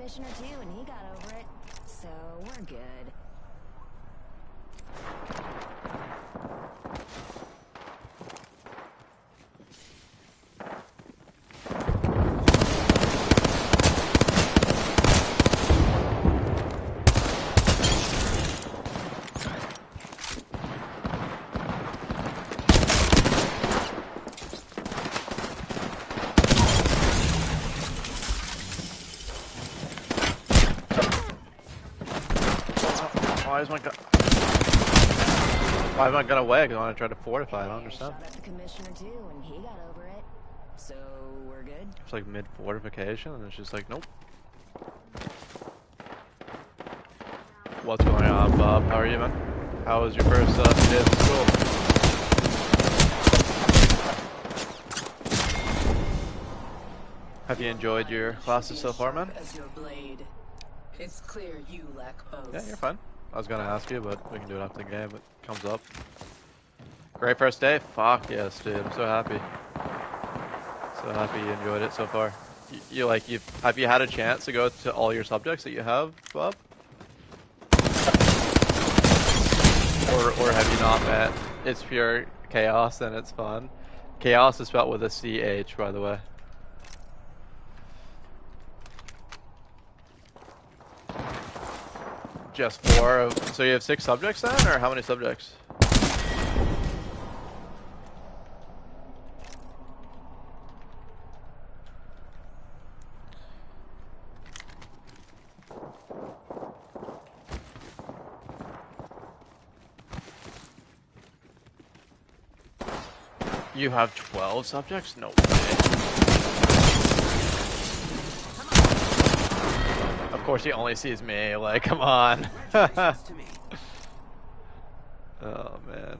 commissioner too, and he got over it. So we're good. Why am I gonna wag? I want to try to fortify. I don't understand. Shot at the commissioner too, and he got over it. So we're good. It's like mid fortification, and it's just like, nope. What's going on, Bob? How are you, man? How was your first day of school? Have you enjoyed your classes so far, man? It's clear you lack both. Yeah, you're fine. I was gonna ask you, but we can do it after the game. It comes up. Great first day. Fuck yes, dude. I'm so happy. So happy you enjoyed it so far. Have you had a chance to go to all your subjects that you have, Bob? Or have you not met? It's pure chaos and it's fun. Chaos is spelled with a CH, by the way. Just 4. So you have 6 subjects then, or how many subjects? You have 12 subjects? No way. Of course he only sees me, like, come on. Oh, man.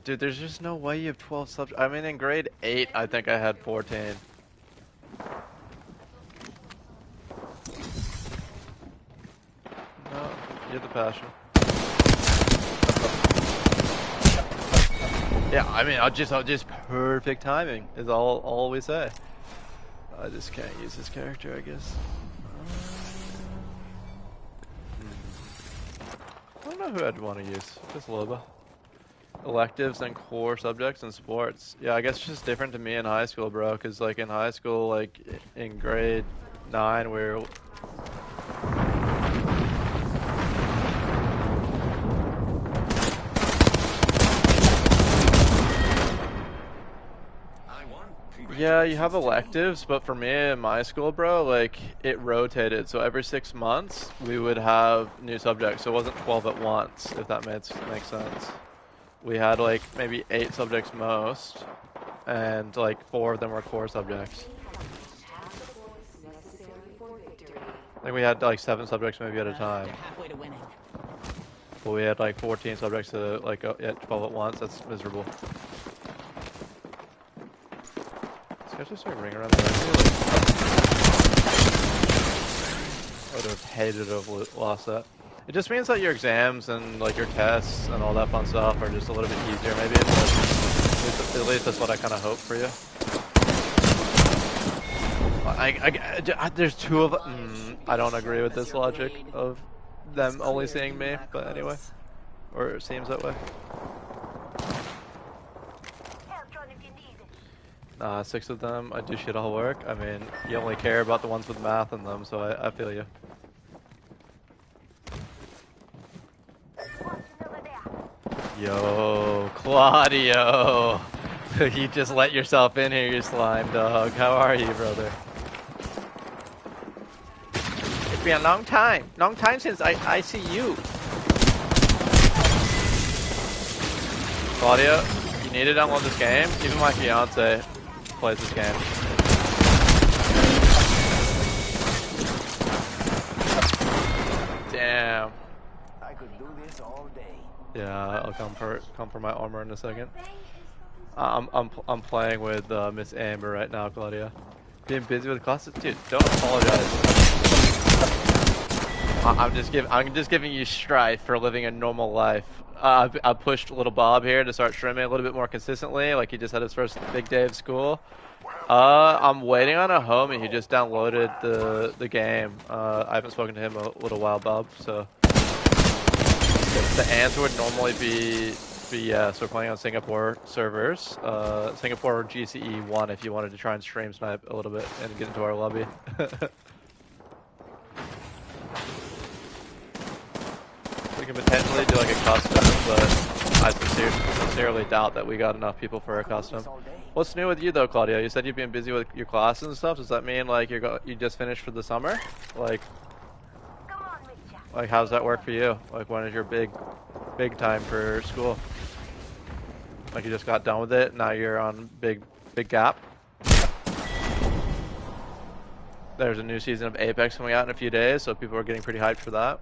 Dude, there's just no way you have 12 subjects. I mean, in grade 8, I think I had 14. No, you have the passion. Yeah, I mean, I'll just perfect timing is all we say. I just can't use this character, I guess. I don't know who I'd want to use. Just Loba. Electives and core subjects and sports. Yeah, I guess it's just different to me in high school, bro. Because like in high school, like in grade 9, we're yeah, you have electives, but for me in my school, bro, like it rotated. So every 6 months we would have new subjects. So it wasn't 12 at once, if that makes sense. We had like maybe 8 subjects most, and like 4 of them were core subjects. I think we had like 7 subjects maybe at a time. But we had like 14 subjects to like at 12 at once. That's miserable. Guys just start ring around the ring. I would have hated to have lost that. It just means that your exams and like your tests and all that fun stuff are just a little bit easier, maybe. At least that's what I kind of hope for you. There's 2 of them. I don't agree with this logic of them only seeing me, but anyway, or it seems that way. 6 of them, I do shit all work. I mean, you only care about the ones with math in them, so I feel you. Yo, Claudio! You just let yourself in here, you slime dog. How are you, brother? It's been a long time since I see you. Claudio, you need to download this game. Even my fiance plays this game. Damn. I could do this all day. Yeah, I'll come for my armor in a second. I'm playing with Miss Amber right now, Claudia. Being busy with classes, dude. Don't apologize. I'm just giving you strife for living a normal life. I pushed little Bob here to start streaming a little bit more consistently. Like he just had his first big day of school. I'm waiting on a homie who just downloaded the game. I haven't spoken to him a little while, Bob. So the answer would normally be yes. We're playing on Singapore servers. Singapore GCE 1 if you wanted to try and stream snipe a little bit and get into our lobby. We can potentially do like a custom, but I sincerely doubt that we got enough people for a custom. What's new with you though, Claudio? You said you've been busy with your classes and stuff. Does that mean like you just finished for the summer? Like how does that work for you? Like when is your big time for school? Like you just got done with it, now you're on big gap. There's a new season of Apex coming out in a few days, so people are getting pretty hyped for that.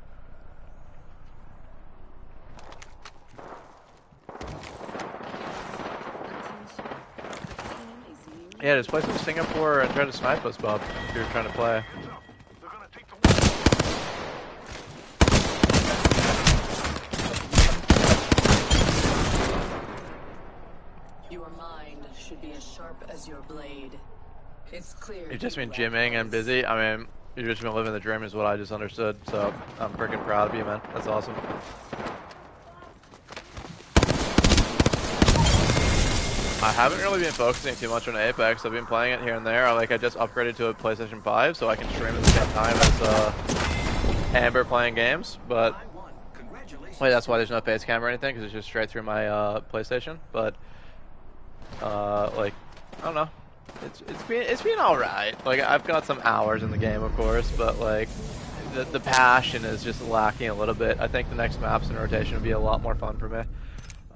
Yeah, just play some Singapore and try to snipe us, Bob, if you're trying to play. Your mind should be as sharp as your blade. It's clear. You've just been gymming and busy. I mean, you've just been living the dream is what I just understood, so I'm freaking proud of you, man. That's awesome. I haven't really been focusing too much on Apex. I've been playing it here and there. I just upgraded to a PlayStation 5 so I can stream at the same time as Amber playing games. But wait, that's why there's no face cam or anything, because it's just straight through my PlayStation. But like, I don't know. It's been all right. Like I've got some hours in the game, of course, but like the passion is just lacking a little bit. I think the next maps in rotation would be a lot more fun for me.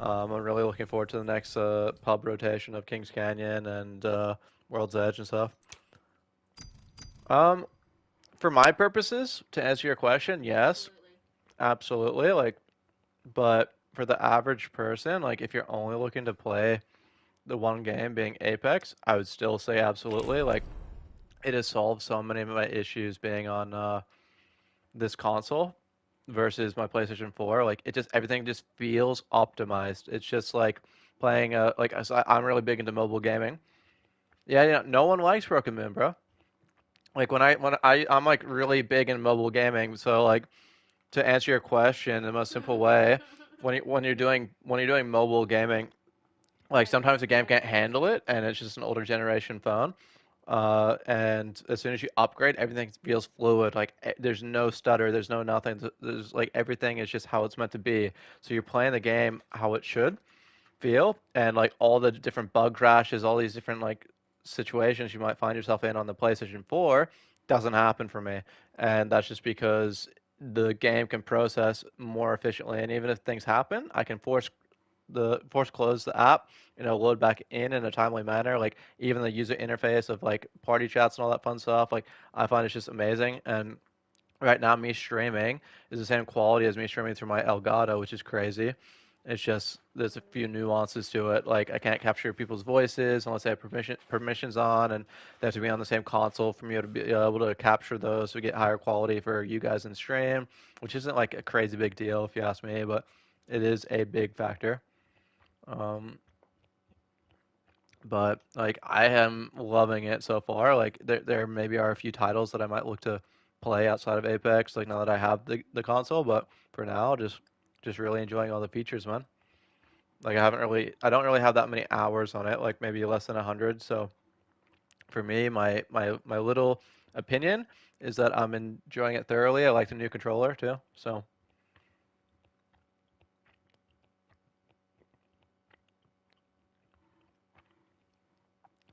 I'm really looking forward to the next pub rotation of Kings Canyon and World's Edge and stuff. For my purposes, to answer your question, yes, absolutely. Like, but for the average person, like if you're only looking to play the one game being Apex, I would still say absolutely. Like, it has solved so many of my issues being on this console versus my PlayStation 4. Like everything just feels optimized. It's just like playing I'm really big into mobile gaming. Yeah, no one likes Broken Moon, bro. Like I'm like really big in mobile gaming, so like to answer your question in the most simple way, when you're doing mobile gaming, like sometimes the game can't handle it and it's just an older generation phone. And as soon as you upgrade, everything feels fluid. Like there's no stutter, there's no nothing. There's like everything is just how it's meant to be. So you're playing the game how it should feel, and like all the different bug crashes, all these different like situations you might find yourself in on the PlayStation 4 doesn't happen for me. And that's just because the game can process more efficiently. And even if things happen, I can force close the app, load back in a timely manner. Like even the user interface of like party chats and all that fun stuff, like I find it's just amazing. And right now me streaming is the same quality as me streaming through my Elgato, which is crazy. It's just there's a few nuances to it. Like I can't capture people's voices unless they have permissions on, and they have to be on the same console for me to be able to capture those to get higher quality for you guys in stream, which isn't like a crazy big deal if you ask me, but it is a big factor. But like I am loving it so far. Like there maybe are a few titles that I might look to play outside of Apex, like now that I have the console, but for now just really enjoying all the features, man. Like I don't really have that many hours on it, like maybe less than 100. So for me, my little opinion is that I'm enjoying it thoroughly. I like the new controller too. So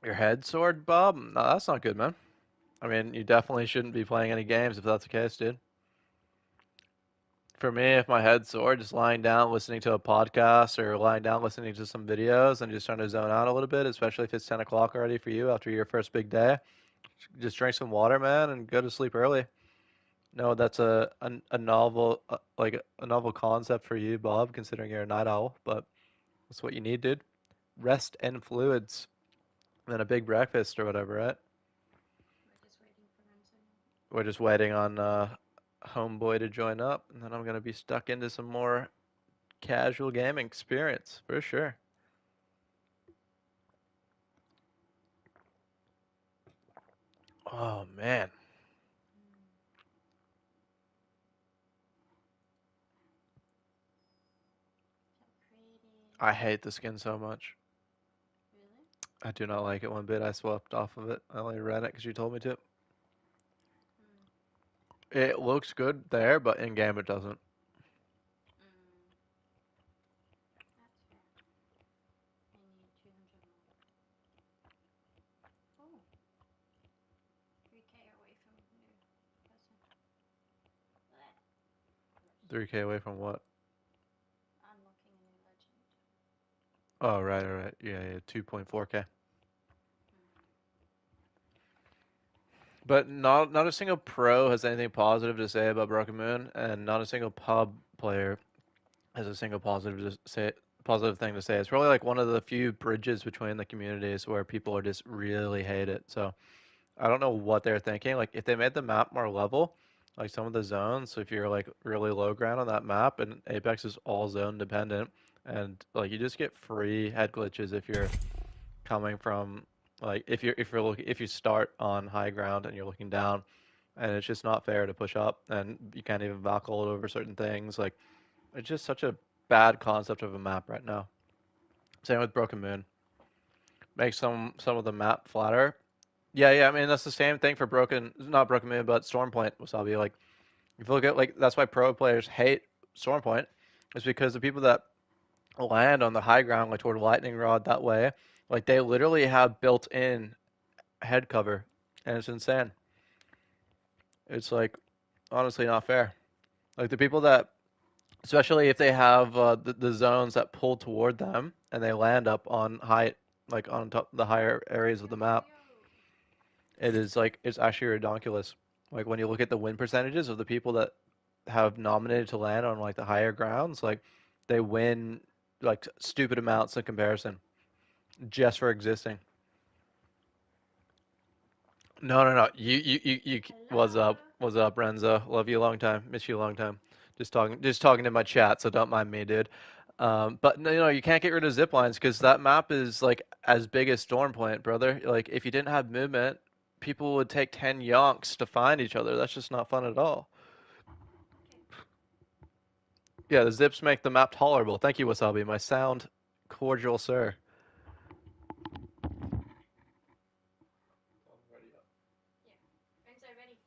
your head sword, Bob? No, that's not good, man. I mean, you definitely shouldn't be playing any games if that's the case, dude. For me, if my head's sore, just lying down listening to a podcast or lying down listening to some videos and just trying to zone out a little bit, especially if it's 10 o'clock already for you after your first big day, just drink some water, man, and go to sleep early. No, that's a novel like a novel concept for you, Bob, considering you're a night owl, but that's what you need, dude. Rest and fluids, and then a big breakfast or whatever, right? We're just waiting on homeboy to join up, and then I'm gonna be stuck into some more casual gaming experience for sure. Oh man, I hate the skin so much. Really? I do not like it one bit. I swapped off of it. I only ran it because you told me to. It looks good there, but in game it doesn't. That's fair. I need 200 more. Oh. 3k away from new person. Blech. 3K away from what? Unlocking a new legend. Oh, right. Yeah, 2.4K. But not a single pro has anything positive to say about Broken Moon, and not a single pub player has a single positive thing to say. It's probably like one of the few bridges between the communities where people are just really hate it. So I don't know what they're thinking. Like if they made the map more level, like some of the zones, so if you're like really low ground on that map and Apex is all zone dependent, and like you just get free head glitches if you're coming from like if you start on high ground and you're looking down, and it's just not fair to push up, and you can't even buckle over certain things. Like it's just such a bad concept of a map right now. Same with Broken Moon. Make some of the map flatter. Yeah. I mean that's the same thing for not Broken Moon, but Stormpoint. Wasabi. Like if you look at like that's why pro players hate Stormpoint, is because the people that land on the high ground, like toward Lightning Rod that way, like they literally have built-in head cover, and it's insane. It's like honestly not fair. Like the people that, especially if they have the zones that pull toward them and they land up on high, like on top the higher areas of the map, it is like it's actually ridiculous. Like when you look at the win percentages of the people that have nominated to land on like the higher grounds, like they win like stupid amounts in comparison just for existing. No. You. What's up? What's up, Renzo? Love you a long time. Miss you a long time. Just talking to my chat, so don't mind me, dude. But no, you can't get rid of zip lines because that map is like as big as Stormpoint, brother. Like if you didn't have movement, people would take 10 yonks to find each other. That's just not fun at all. Yeah, the zips make the map tolerable. Thank you, Wasabi. My sound cordial, sir. Renzo, ready.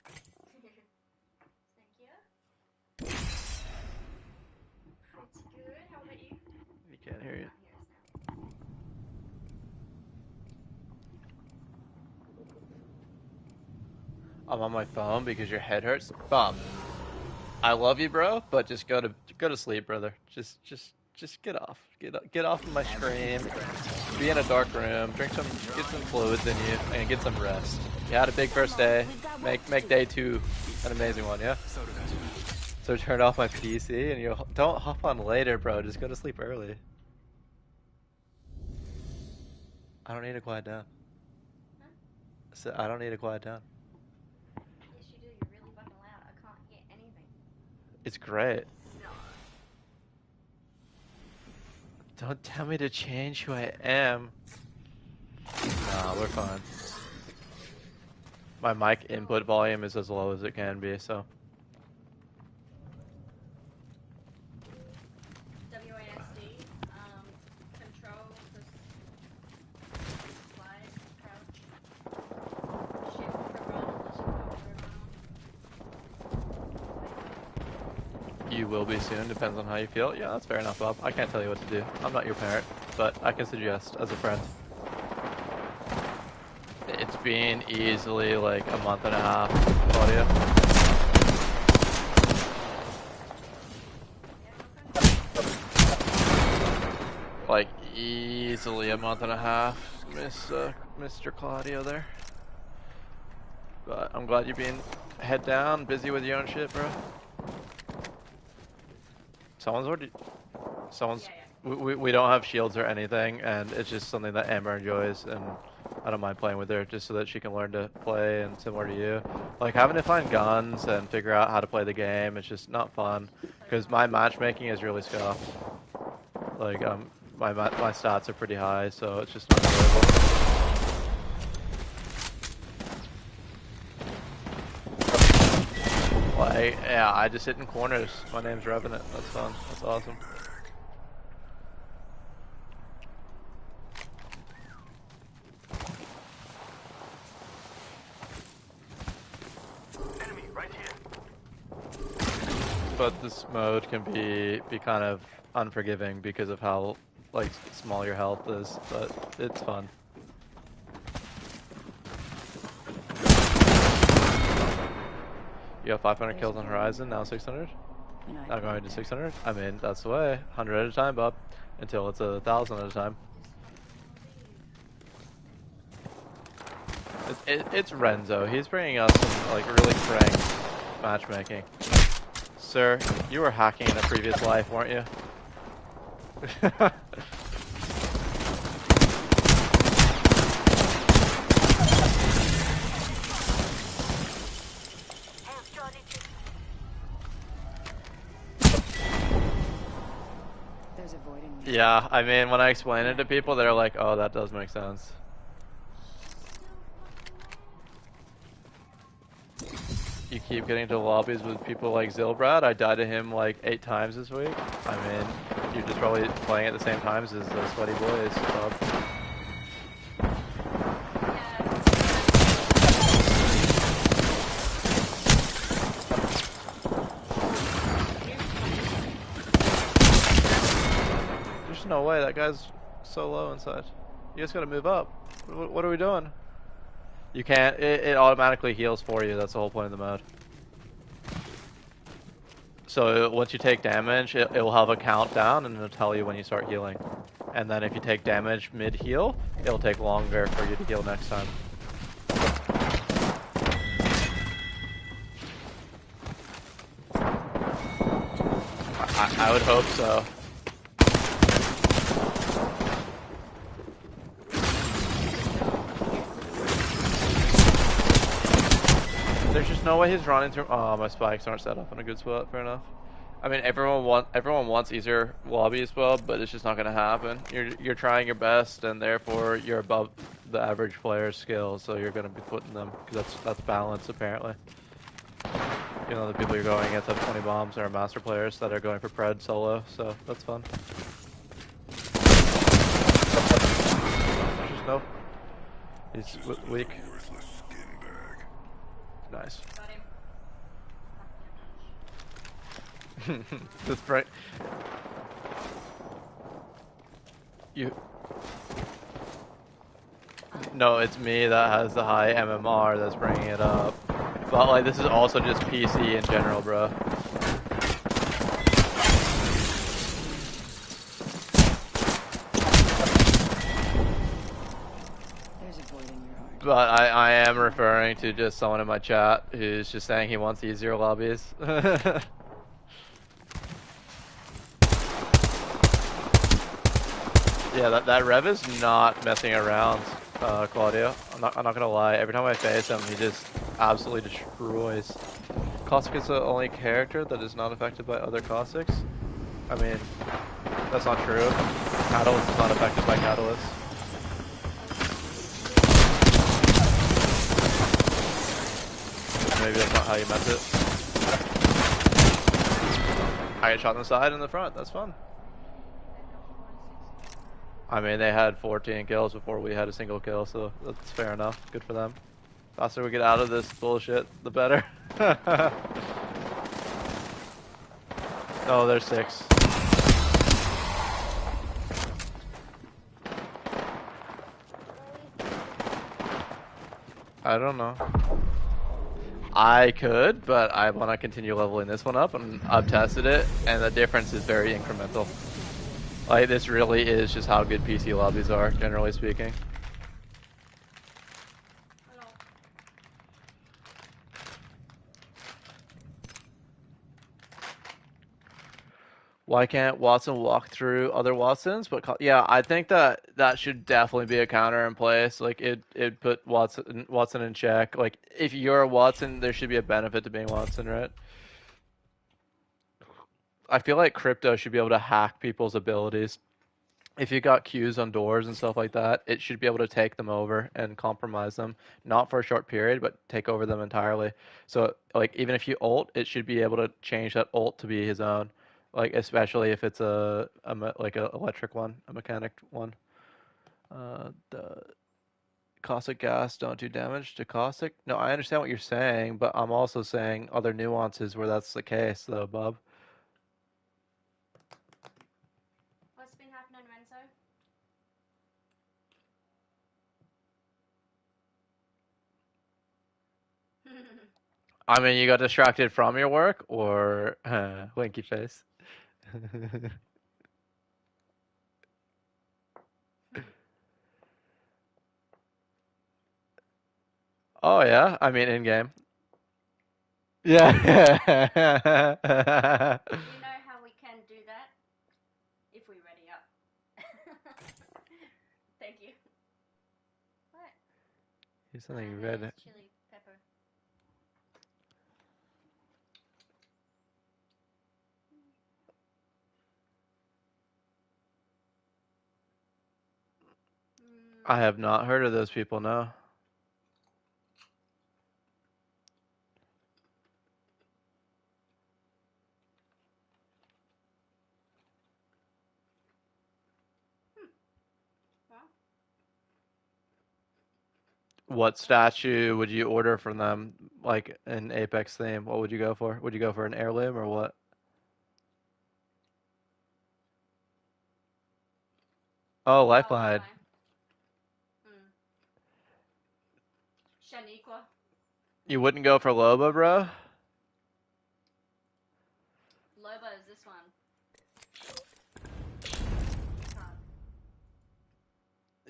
Thank you. Pretty good. How about you? You can't hear you. Hear us now. I'm on my phone because your head hurts. Bob, I love you, bro, but just go to sleep, brother. Just get off. Get off of my screen. Be in a dark room. Get some fluids in you, and get some rest. You had a big first day. Make day 2 an amazing one, yeah. So turn off my PC and you don't hop on later, bro. Just go to sleep early. I don't need to quiet down. Huh? So I don't need to quiet down. Yes, you do. You're really fucking loud. I can't hear anything. It's great. Don't tell me to change who I am. Nah, we're fine. My mic input volume is as low as it can be, so. WASD, control, slide, crouch, shift for run unless you go for run. You will be soon, depends on how you feel. Yeah, that's fair enough, Bob. I can't tell you what to do. I'm not your parent, but I can suggest as a friend. It's been easily like a month and a half, Claudia. Like easily a month and a half, Mr. Claudio there. But I'm glad you're being head down, busy with your own shit, bro. We don't have shields or anything, and it's just something that Amber enjoys, and I don't mind playing with her just so that she can learn to play, and similar to you. Like, having to find guns and figure out how to play the game, it's just not fun. Because my matchmaking is really scuffed. Like, my stats are pretty high, so it's just not enjoyable. Like, yeah, I just hit in corners. My name's Revenant. That's fun. That's awesome. Enemy right here. But this mode can be kind of unforgiving because of how like small your health is, but it's fun. You have 500 kills on Horizon, now 600? Now going to 600? I mean, that's the way. 100 at a time, bub. Until it's 1,000 at a time. It's Renzo. He's bringing us some like really cranked matchmaking. Sir, you were hacking in a previous life, weren't you? There's a void in me. Yeah, I mean, when I explain it to people, they're like, oh, that does make sense. You keep getting to lobbies with people like Zilbrad. I died to him like 8 times this week. I mean, you're just probably playing at the same times as the Sweaty Boys club. There's no way, that guy's so low inside. You just gotta move up. What are we doing? You can't, it automatically heals for you, that's the whole point of the mode. So once you take damage, it will have a countdown and it'll tell you when you start healing. And then if you take damage mid-heal, it'll take longer for you to heal next time. I would hope so. There's just no way he's running through. Oh, my spikes aren't set up in a good spot. Fair enough. I mean, everyone wants easier lobbies, well, but it's just not gonna happen. You're trying your best, and therefore you're above the average player's skill, so you're gonna be putting them because that's balance apparently. You know, the people you're going against have 20 bombs are master players that are going for pred solo, so that's fun. There's just no. He's weak. Nice. Just right. You. No, it's me that has the high MMR that's bringing it up. But like, this is also just PC in general, bro. There's a void in your heart. But I am referring to just someone in my chat who's just saying he wants easier lobbies. Yeah, that Rev is not messing around, Claudio. I'm not gonna lie. Every time I face him, he just absolutely destroys. Caustic is the only character that is not affected by other Caustics. I mean, that's not true. Catalyst is not affected by Catalyst. Maybe that's not how you meant it. I get shot on the side and the front. That's fun. I mean, they had 14 kills before we had a single kill, so that's fair enough. Good for them. The faster we get out of this bullshit, the better. Oh, there's 6. I don't know. I could, but I want to continue leveling this one up, and I've tested it, and the difference is very incremental. Like, this really is just how good PC lobbies are, generally speaking. Why can't Watson walk through other Watsons? But yeah, I think that that should definitely be a counter in place. Like it put Watson in check. Like if you're a Watson, there should be a benefit to being Watson, right? I feel like crypto should be able to hack people's abilities. If you got queues on doors and stuff like that, it should be able to take them over and compromise them, not for a short period, but take over them entirely. So, like, even if you ult, it should be able to change that ult to be his own. Like, especially if it's like a electric one, a mechanic one. The caustic gas don't do damage to caustic. No, I understand what you're saying, but I'm also saying other nuances where that's the case, though, Bob. What's been happening, Renzo? I mean, you got distracted from your work, or winky face. Oh yeah, I mean in game. Yeah. You know how we can do that? If we ready up. Thank you. What? Here's something red. There's chili pepper. I have not heard of those people, no. Well, What statue would you order from them, like an Apex theme? What would you go for? Would you go for an heirloom or what? Oh, Lifeline. Shaniqua. You wouldn't go for Loba, bro? Loba is this one.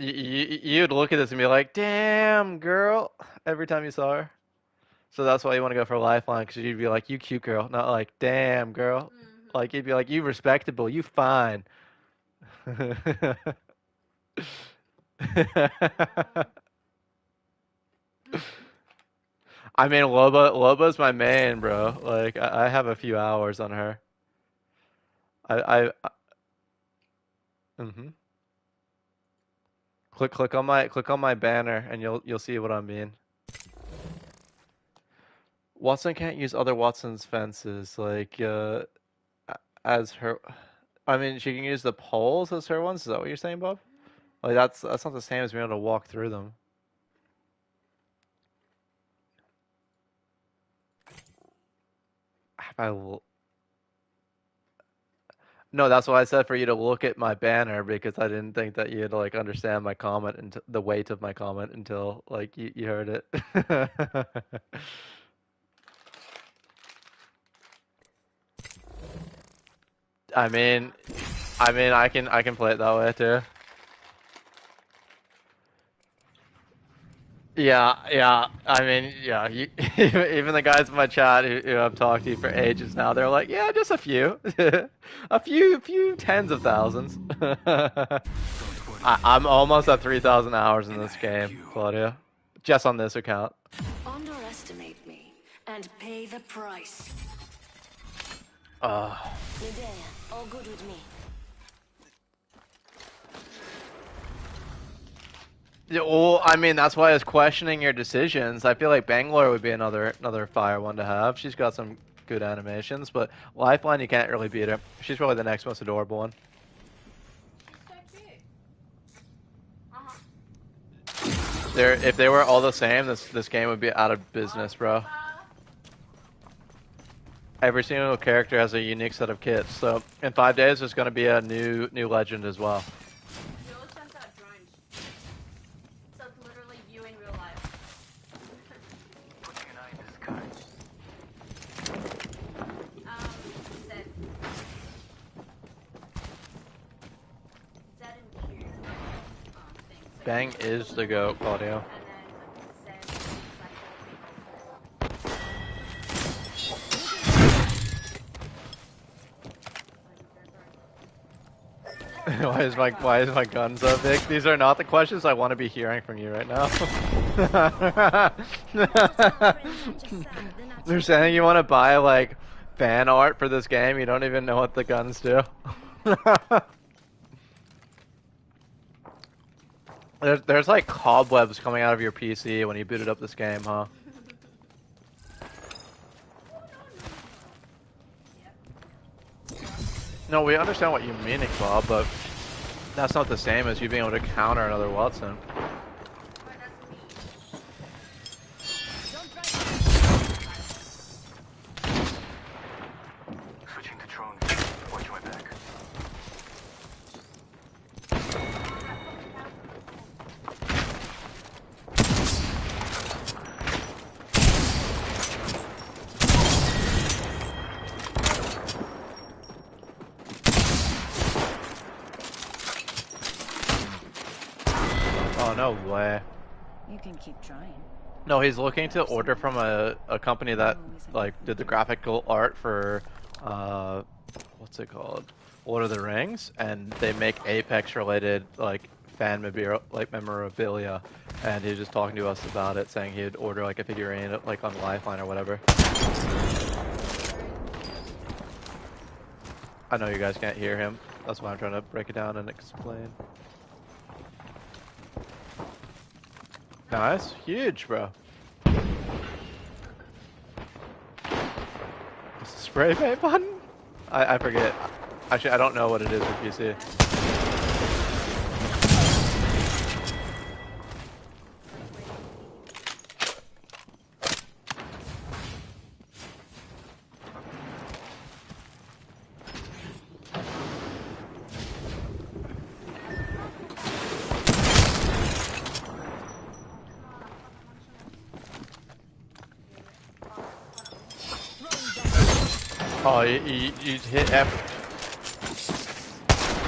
You'd look at this and be like, damn, girl, every time you saw her. So that's why you want to go for Lifeline, because you'd be like, you cute girl, not like, damn, girl. Like, you'd be like, you respectable, you fine. I mean, Loba's my main, bro. Like, I have a few hours on her. I mm-hmm. Click on my banner, and you'll see what I mean. Watson can't use other Watson's fences, like, as her. I mean, she can use the poles as her ones. Is that what you're saying, Bob? Like, that's not the same as being able to walk through them. No, that's why I said for you to look at my banner, because I didn't think that you'd like understand my comment and the weight of my comment until like you heard it. I mean, I can play it that way too. Yeah. I mean, yeah. Even the guys in my chat who I've talked to for ages now, they're like, yeah, just a few, a few tens of thousands. I'm almost at 3,000 hours in this game, Claudia, just on this account. Underestimate me and pay the price. Medea, all good with me. Yeah, well, I mean, that's why I was questioning your decisions. I feel like Bangalore would be another fire one to have. She's got some good animations, but Lifeline, you can't really beat her. She's probably the next most adorable one. If they were all the same, this game would be out of business, bro. Every single character has a unique set of kits, so in 5 days there's going to be a new legend as well. So it's literally you in real life. Putting an eye in the sky. Zed. Zed and Q. Thing. Bang is the GOAT, Claudio. And then Zed is like why is my gun so big? These are not the questions I want to be hearing from you right now. They're saying you want to buy like fan art for this game. You don't even know what the guns do. There's like cobwebs coming out of your PC when you booted up this game, huh? No, we understand what you're meaning, Bob, but that's not the same as you being able to counter another Watson. Switching to drone. Watch my back. Oh, no way. You can keep trying. No, he's looking to order from a company that like did the graphical art for what's it called? Lord of the Rings, and they make Apex related like fan memorabilia, and he was just talking to us about it, saying he'd order like a figurine like on Lifeline or whatever. I know you guys can't hear him. That's why I'm trying to break it down and explain. Nice, huge, bro. What's the spray paint button? I forget. Actually, I don't know what it is with PC. Oh, you hit F.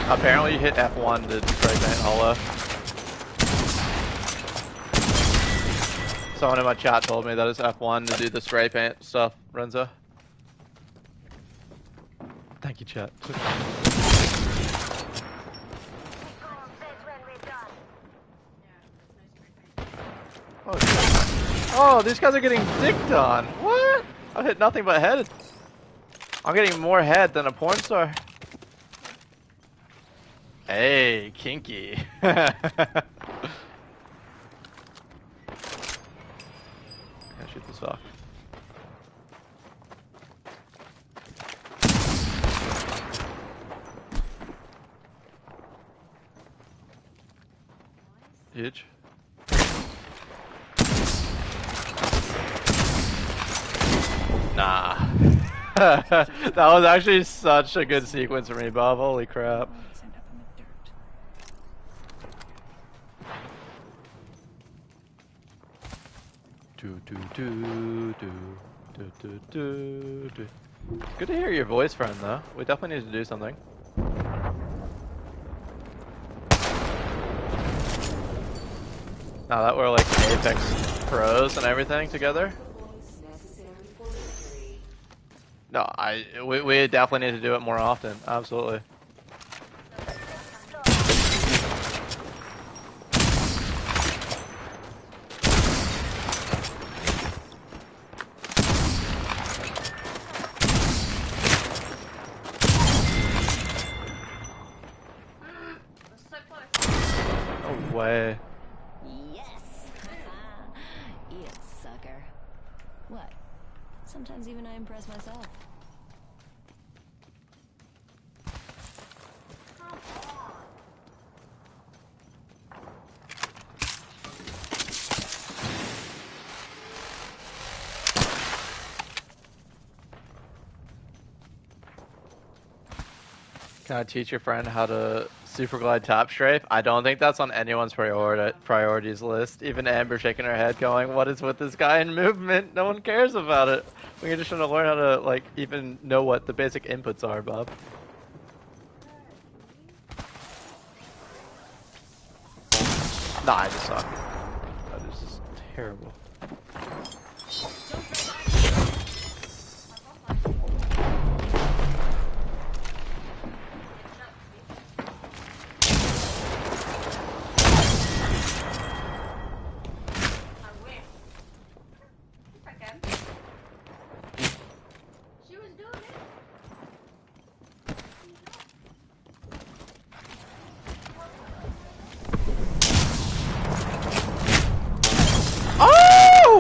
Apparently, you hit F1 to spray paint holo. Someone in my chat told me that it's F1 to do the spray paint stuff, Renzo. Thank you, chat. Oh, shit. Oh, these guys are getting dicked on. What? I've hit nothing but head. I'm getting more head than a porn star. Hey, kinky. Can't shoot this off. Huge. Nah. That was actually such a good sequence for me, Bob. Holy crap. Good to hear your voice, friend, though. We definitely need to do something. Now that we're like Apex pros and everything together. No, we definitely need to do it more often. Absolutely. No way. Yes! Eat it, sucker. What? Sometimes even I impress myself. Can I teach your friend how to super glide top strafe? I don't think that's on anyone's priorities list. Even Amber shaking her head going, what is with this guy in movement? No one cares about it. We're just trying to learn how to, like, even know what the basic inputs are, Bob. Nah, I just suck. That is just terrible.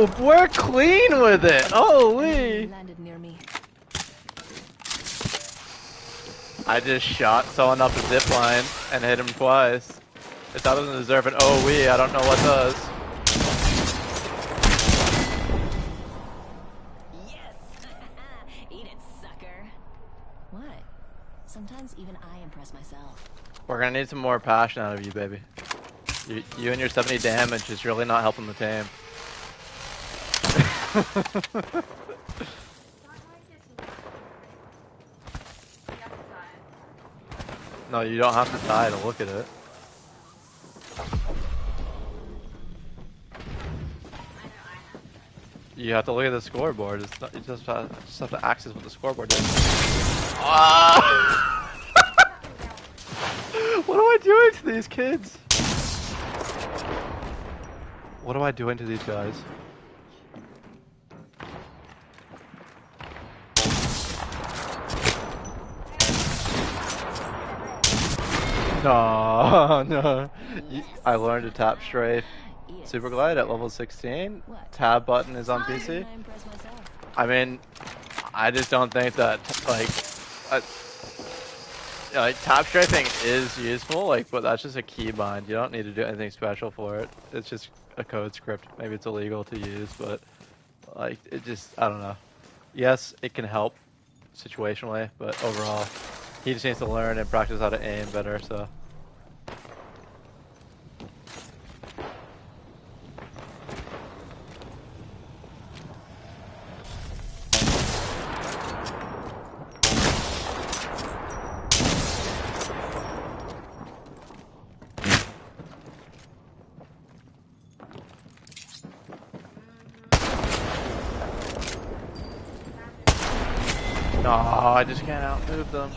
Whoa, we're clean with it. Holy! Landed near me. I just shot someone up a zip line and hit him twice. If that doesn't deserve an OE, I don't know what does. Yes! Eat it, sucker. What? Sometimes even I impress myself. We're gonna need some more passion out of you, baby. You and your 70 damage is really not helping the team. No, you don't have to die to look at it. You have to look at the scoreboard. It's not, you just have to access what the scoreboard is. Ah! What am I doing to these kids? What am I doing to these guys? No, no. I learned to tap strafe Super Glide at level 16. Tab button is on PC. I mean, I just don't think that like tap strafing is useful, like, but that's just a keybind. You don't need to do anything special for it. It's just a code script. Maybe it's illegal to use, but like it just, I don't know. Yes, it can help situationally, but overall, he just needs to learn and practice how to aim better. So. No, I just can't outmove them.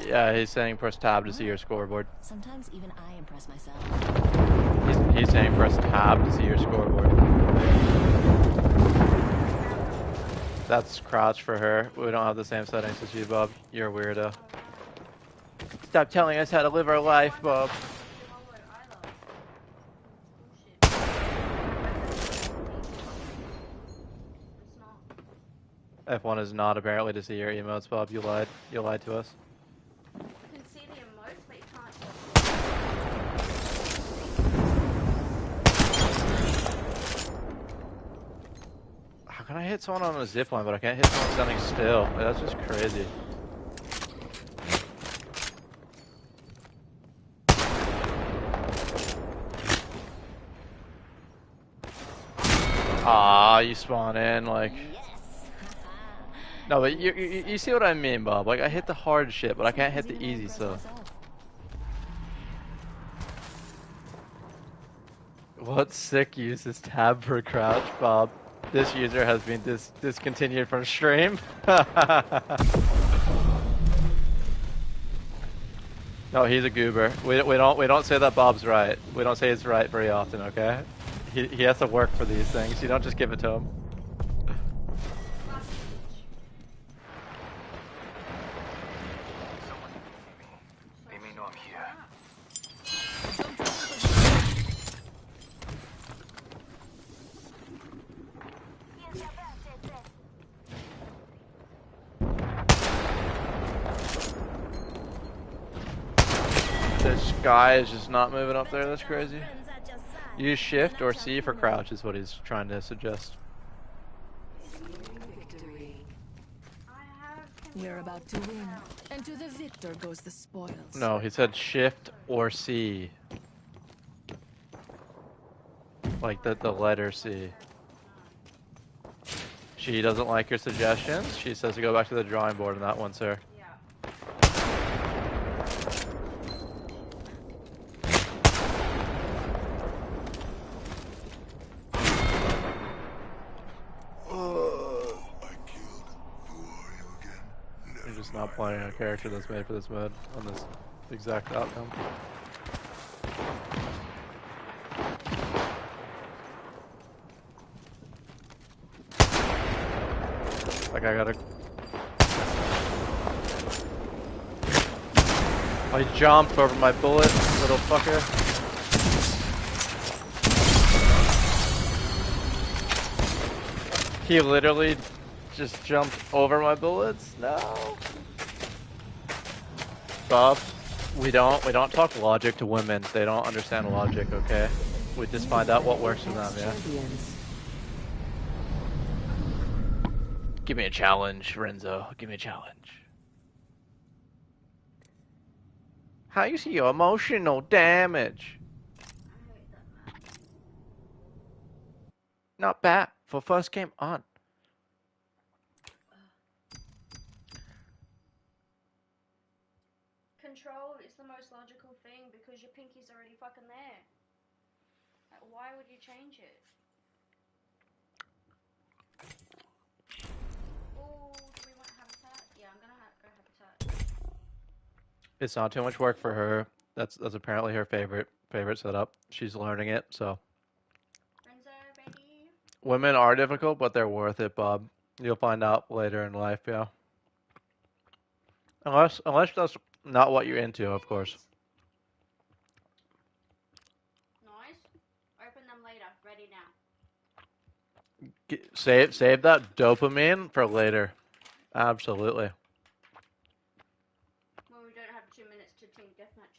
Yeah, he's saying press tab to see your scoreboard. Sometimes even I impress myself. He's saying press tab to see your scoreboard. That's crouch for her. We don't have the same settings as you, Bob. You're a weirdo. Stop telling us how to live our life, Bob. F1 is not apparently to see your emotes, Bob. You lied. You lied to us. You can see the emotes, but you can't. How can I hit someone on a zipline, but I can't hit someone standing still? Like, that's just crazy. Ah, you spawn in, like... No, but you see what I mean, Bob. Like, I hit the hard shit, but I can't hit the easy stuff. What sick uses tab for crouch, Bob? This user has been discontinued from stream. No, he's a goober. We don't say that Bob's right. We don't say it's right very often, okay? He has to work for these things. You don't just give it to him. They may know I'm here. This guy is just not moving up there. That's crazy. Use shift or C for crouch is what he's trying to suggest. We're about to win, and to the victor goes the spoils. No, he said shift or C. Like the letter C. She doesn't like your suggestions. She says to go back to the drawing board on that one, sir. You're just not playing a character that's made for this mode on this exact outcome. Like I gotta... I jumped over my bullet, little fucker. He literally just jumped over my bullets. No. Bob, we don't talk logic to women. They don't understand logic, okay? We just find out what works for them, yeah? Give me a challenge, Renzo. Give me a challenge. How you see your emotional damage? Not bad for first game on. Control is the most logical thing because your pinky's already fucking there. Like, why would you change it? Oh, do we want habitat? Yeah, I'm gonna go habitat. It's not too much work for her. That's apparently her favorite setup. She's learning it, so. Renzo, ready? Women are difficult, but they're worth it, Bob. You'll find out later in life, yeah. Unless that's not what you're into, of course. Nice. Open them later. Ready now. Save that dopamine for later. Absolutely. Well, we don't have 2 minutes to team deathmatch.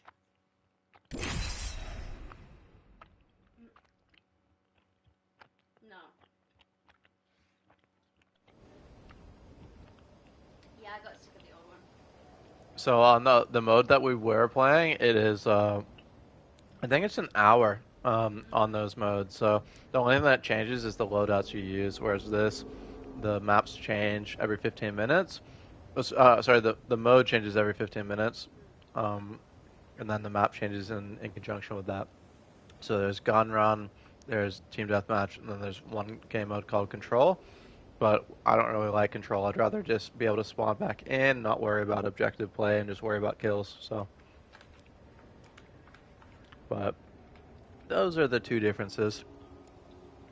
No. Yeah, I got sick of the old one. So on the mode that we were playing, it is I think it's an hour on those modes. So the only thing that changes is the loadouts you use, whereas the maps change every 15 minutes. Sorry, the mode changes every 15 minutes, and then the map changes in conjunction with that. So there's gun run, there's team deathmatch, and then there's one game mode called control. But I don't really like control. I'd rather just be able to spawn back in, not worry about objective play, and just worry about kills. So, but those are the two differences.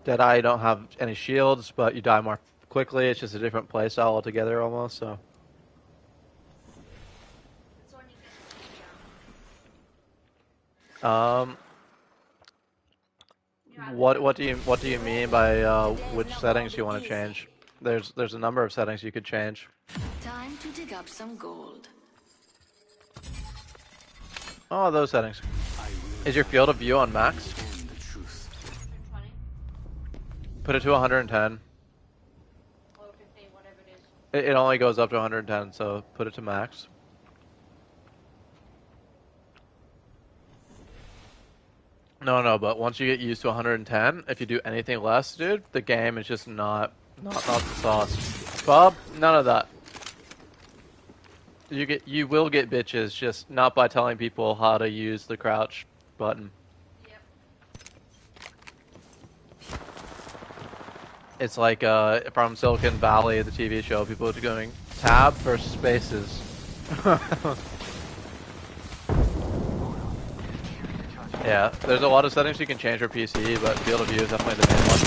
Deadeye don't have any shields, but you die more quickly. It's just a different playstyle altogether, almost. So. It's on your What do you mean by which settings you want to change? There's a number of settings you could change. Time to dig up some gold. Oh, those settings. Is your field of view on max? 120 Put it to 110. or 50, whatever it is. It only goes up to 110, so put it to max. No, but once you get used to 110, if you do anything less, dude, the game is just not the sauce. Bob, none of that. You will get bitches, just not by telling people how to use the crouch button. Yep. It's like from Silicon Valley, the TV show, people are going tab versus spaces. Yeah, there's a lot of settings you can change for PC, but field of view is definitely the main one.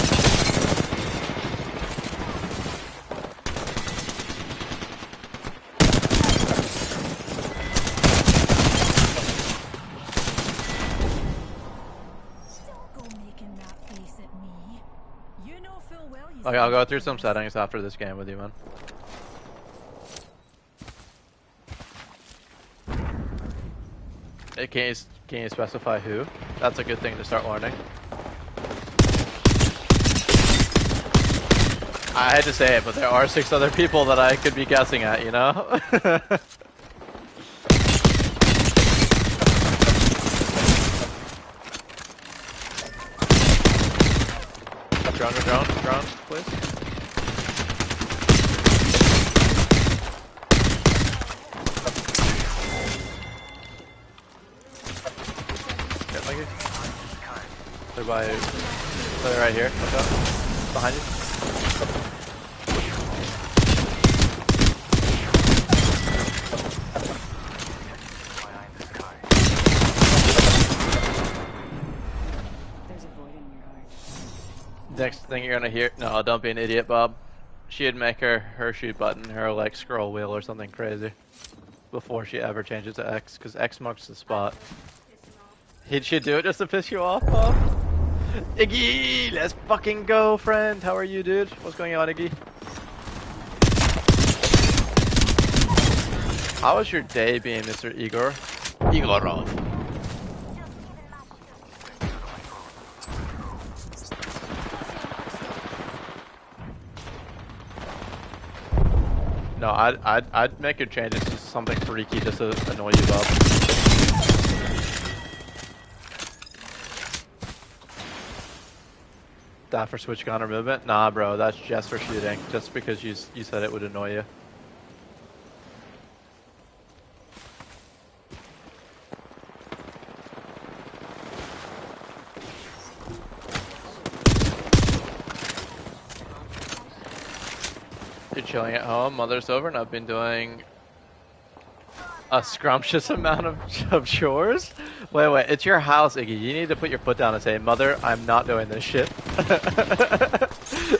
Okay, I'll go through some settings after this game with you, man. Can you specify who? That's a good thing to start learning. I had to say it, but there are 6 other people that I could be guessing at, you know? Drone, please. They're right here. Look up. Behind you. There's a void in your heart. Next thing you're gonna hear, no, don't be an idiot, Bob. She'd make her shoot button, her like scroll wheel or something crazy before she ever changes to X, because X marks the spot. She'd do it just to piss you off, Bob? Iggy, let's fucking go, friend. How are you, dude? What's going on, Iggy? How was your day being Mr. Igorov? No, I'd make your changes to something freaky just to annoy you, Bob. That for switch counter movement? Nah, bro, that's just for shooting. Just because you said it would annoy you. You're chilling at home, mother's over, and I've been doing a scrumptious amount of chores? Wait, it's your house, Iggy. You need to put your foot down and say, Mother, I'm not doing this shit.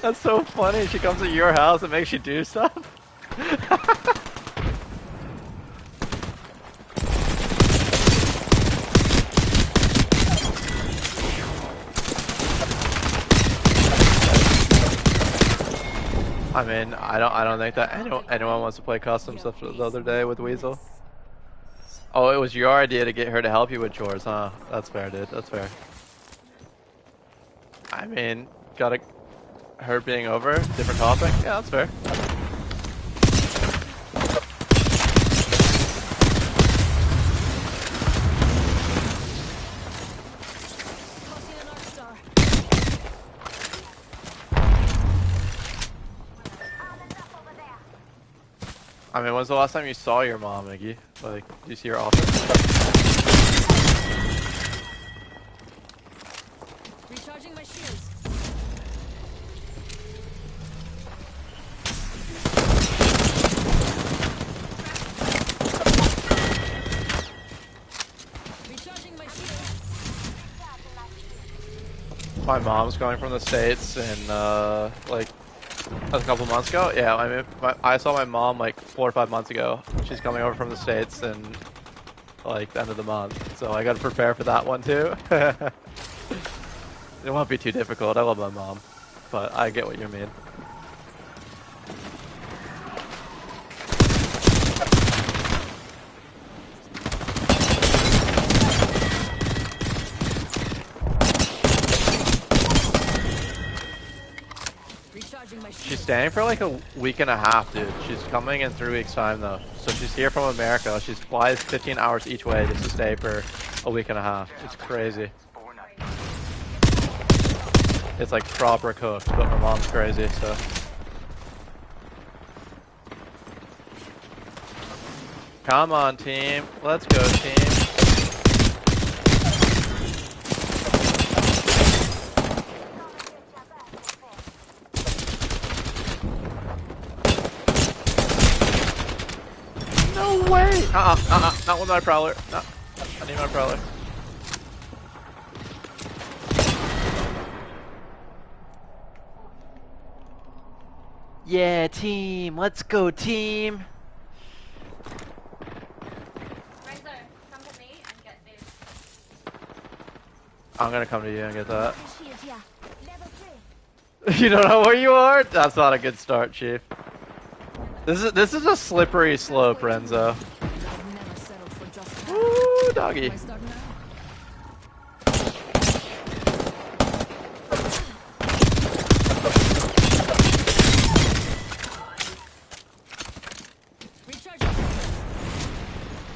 That's so funny. She comes to your house and makes you do stuff. I mean, I don't think that anyone wants to play custom stuff the other day with Weasel. Oh, it was your idea to get her to help you with chores, huh? That's fair, dude. That's fair. I mean, her being over, different topic. Yeah, that's fair. I mean, when's the last time you saw your mom, Iggy? Like, do you see her often? Recharging my shields. Recharging my shields. My mom's going from the States in, like, a couple months ago. Yeah, I mean, I saw my mom like 4 or 5 months ago. She's coming over from the States in like the end of the month, so I gotta prepare for that one too. It won't be too difficult. I love my mom, but I get what you mean. She's staying for like a week and a half, dude. She's coming in 3 weeks' time, though. So she's here from America. She flies 15 hours each way just to stay for a week and a half. It's crazy. It's like proper cooked, but my mom's crazy, so. Come on, team. Let's go, team. Way! Not with my prowler. No, I need my prowler. Yeah, team. Let's go, team. Renzo, come to me and get this. I'm gonna come to you and get that. You don't know where you are? That's not a good start, Chief. This is a slippery slope, Renzo. Ooh, doggy.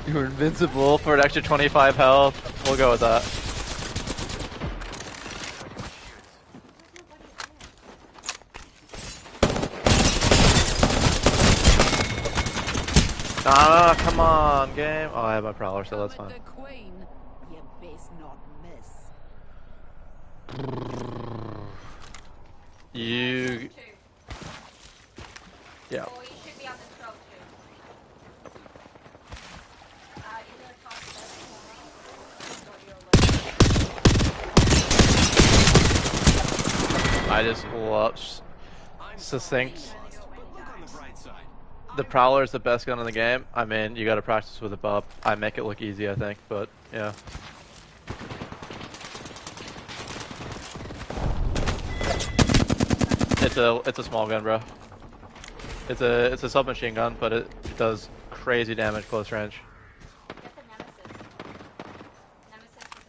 You're invincible for an extra 25 health. We'll go with that. Ah, come on, game. Oh, I have my prowler, so that's fine. You... Yeah. Or you should be on the 12 too. In the top left, I just love succinct. The Prowler is the best gun in the game. I mean, you gotta practice with it, Bob. I make it look easy, I think, but yeah. it's a small gun, bro. It's a submachine gun, but it does crazy damage close range. Get the Nemesis. Nemesis is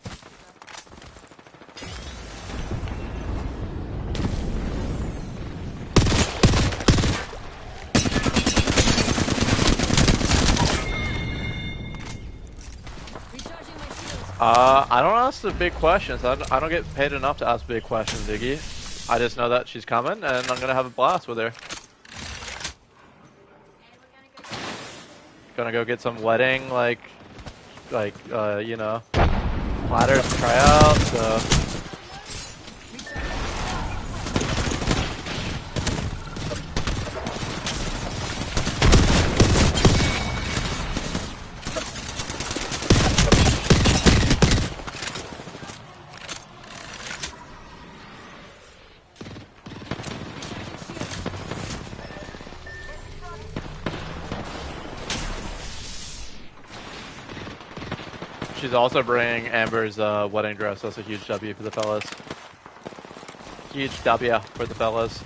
a peacekeeper. Recharging my shields. I don't ask the big questions. I don't get paid enough to ask big questions, Iggy. I just know that she's coming, and I'm gonna have a blast with her. And we're gonna go. Gonna go get some wedding, like you know, platters to try out. So she's also bringing Amber's wedding dress. That's a huge W for the fellas. Huge W for the fellas.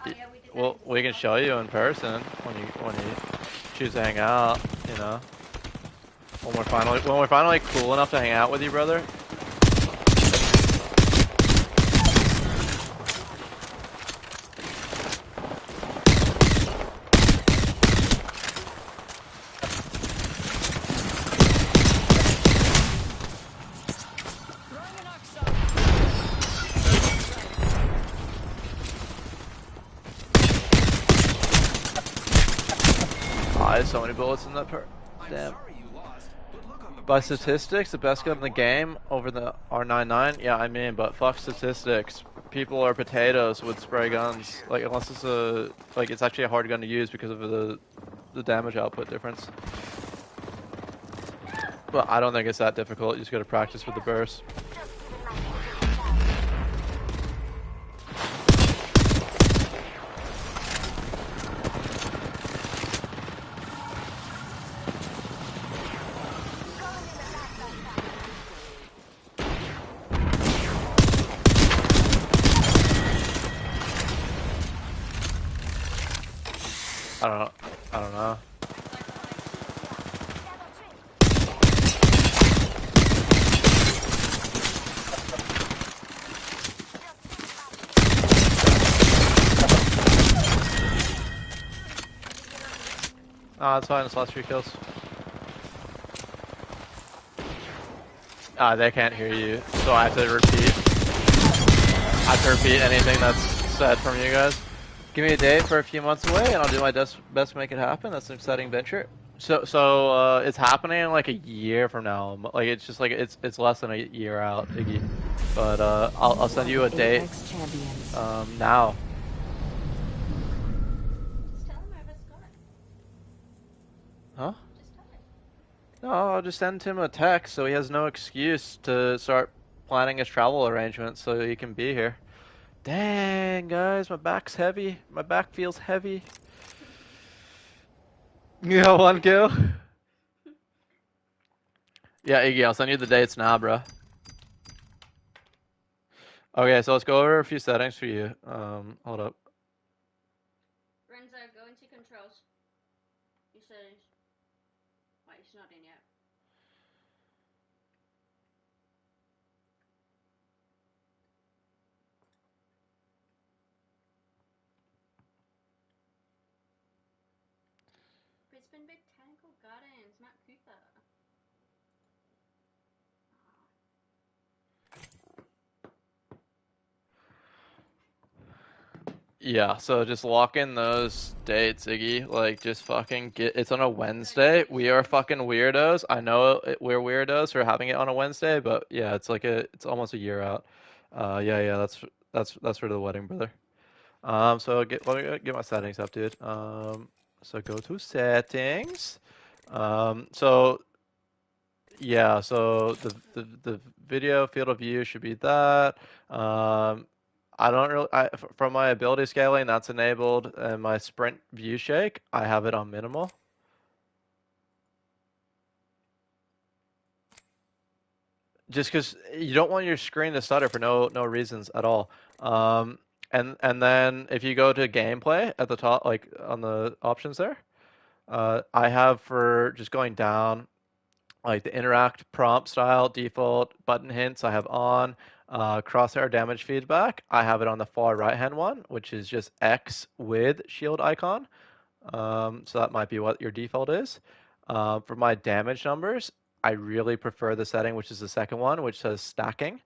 Oh yeah, we did that. Well, we can show you in person when you choose to hang out. You know, when we're finally cool enough to hang out with you, brother. Throwing an arc shot. Ah, there's so many bullets in that part. Damn. By statistics, the best gun in the game over the R99. Yeah, I mean, but fuck statistics. People are potatoes with spray guns. Like, unless it's it's actually a hard gun to use because of the damage output difference. But I don't think it's that difficult. You just gotta practice with the burst. I don't know. Ah, it's fine. It's last 3 kills. Ah, they can't hear you, so I have to repeat. I have to repeat anything that's said from you guys. Give me a date for a few months away, and I'll do my best to make it happen. That's an exciting venture. So it's happening in like a year from now. Like it's just like it's less than a year out, Iggy. But I'll send you a date now. Just tell him over Scott. Huh? Just tell him. No, I'll just send him a text so he has no excuse to start planning his travel arrangements so he can be here. Dang, guys, my back's heavy. My back feels heavy. You got 1 kill? Yeah, Iggy, I'll send you the dates now, bro. Okay, so let's go over a few settings for you. Hold up. Renzo, go into controls. You said. Wait, it's not in yet. Brisbane Botanical Gardens, Matt Cooper. Yeah, so just lock in those dates, Iggy. Like, just fucking get. It's on a Wednesday. We are fucking weirdos. I know we're weirdos for having it on a Wednesday, but yeah, it's almost a year out. Yeah, that's for the wedding, brother. So let me get my settings up, dude. So go to settings. So yeah, so the video field of view should be that. I don't really, from my ability scaling, that's enabled, and my sprint view shake, I have it on minimal. Just because you don't want your screen to stutter for no reasons at all. And then if you go to gameplay at the top, like on the options there, I have for just going down, like the interact prompt style default button hints I have on. Crosshair damage feedback, I have it on the far right hand one, which is just X with shield icon. So that might be what your default is. For my damage numbers, I really prefer the setting, which is the second one, which says stacking.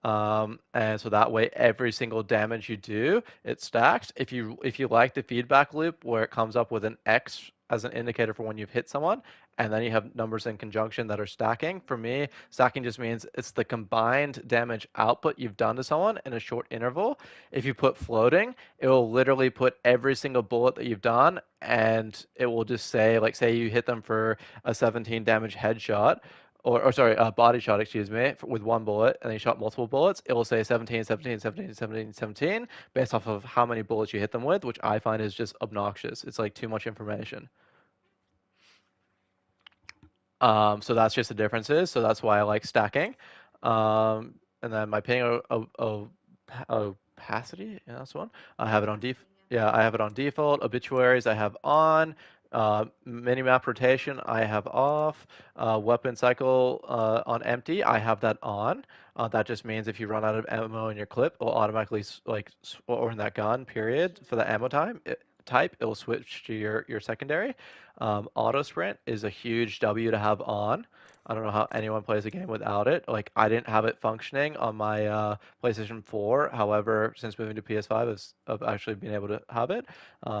And so that way, every single damage you do, it stacks. If you like the feedback loop where it comes up with an X as an indicator for when you've hit someone, and then you have numbers in conjunction that are stacking. For me, stacking just means it's the combined damage output you've done to someone in a short interval. If you put floating, it will literally put every single bullet that you've done, and it will just say, like, say you hit them for a 17 damage headshot, or sorry, a body shot, excuse me, with one bullet, and you shot multiple bullets, it will say 17, 17, 17, 17, 17, based off of how many bullets you hit them with, which I find is just obnoxious. It's like too much information. So that's just the differences. So that's why I like stacking. And then my ping opacity, yeah, that's one. I have it on yeah, I have it on default. Obituaries I have on. Minimap rotation I have off. Weapon cycle on empty I have that on. That just means if you run out of ammo in your clip, it'll automatically or in that gun period for the ammo type, it will switch to your secondary. Auto sprint is a huge W to have on. I don't know how anyone plays a game without it. Like I didn't have it functioning on my PlayStation 4. However, since moving to PS5, I've actually been able to have it,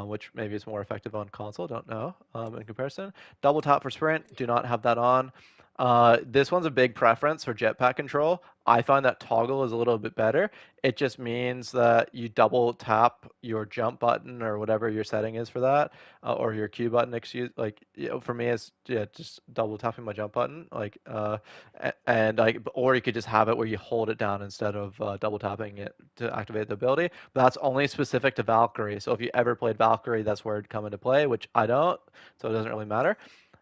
which maybe is more effective on console. Don't know in comparison. Double tap for sprint. Do not have that on. This one's a big preference for jetpack control. I find that toggle is a little bit better. It just means that you double tap your jump button or whatever your setting is for that, or your Q button. Excuse, like for me, it's just double tapping my jump button, like and like, or you could just have it where you hold it down instead of double tapping it to activate the ability. But that's only specific to Valkyrie. So if you ever played Valkyrie, that's where it'd come into play, which I don't, so it doesn't really matter.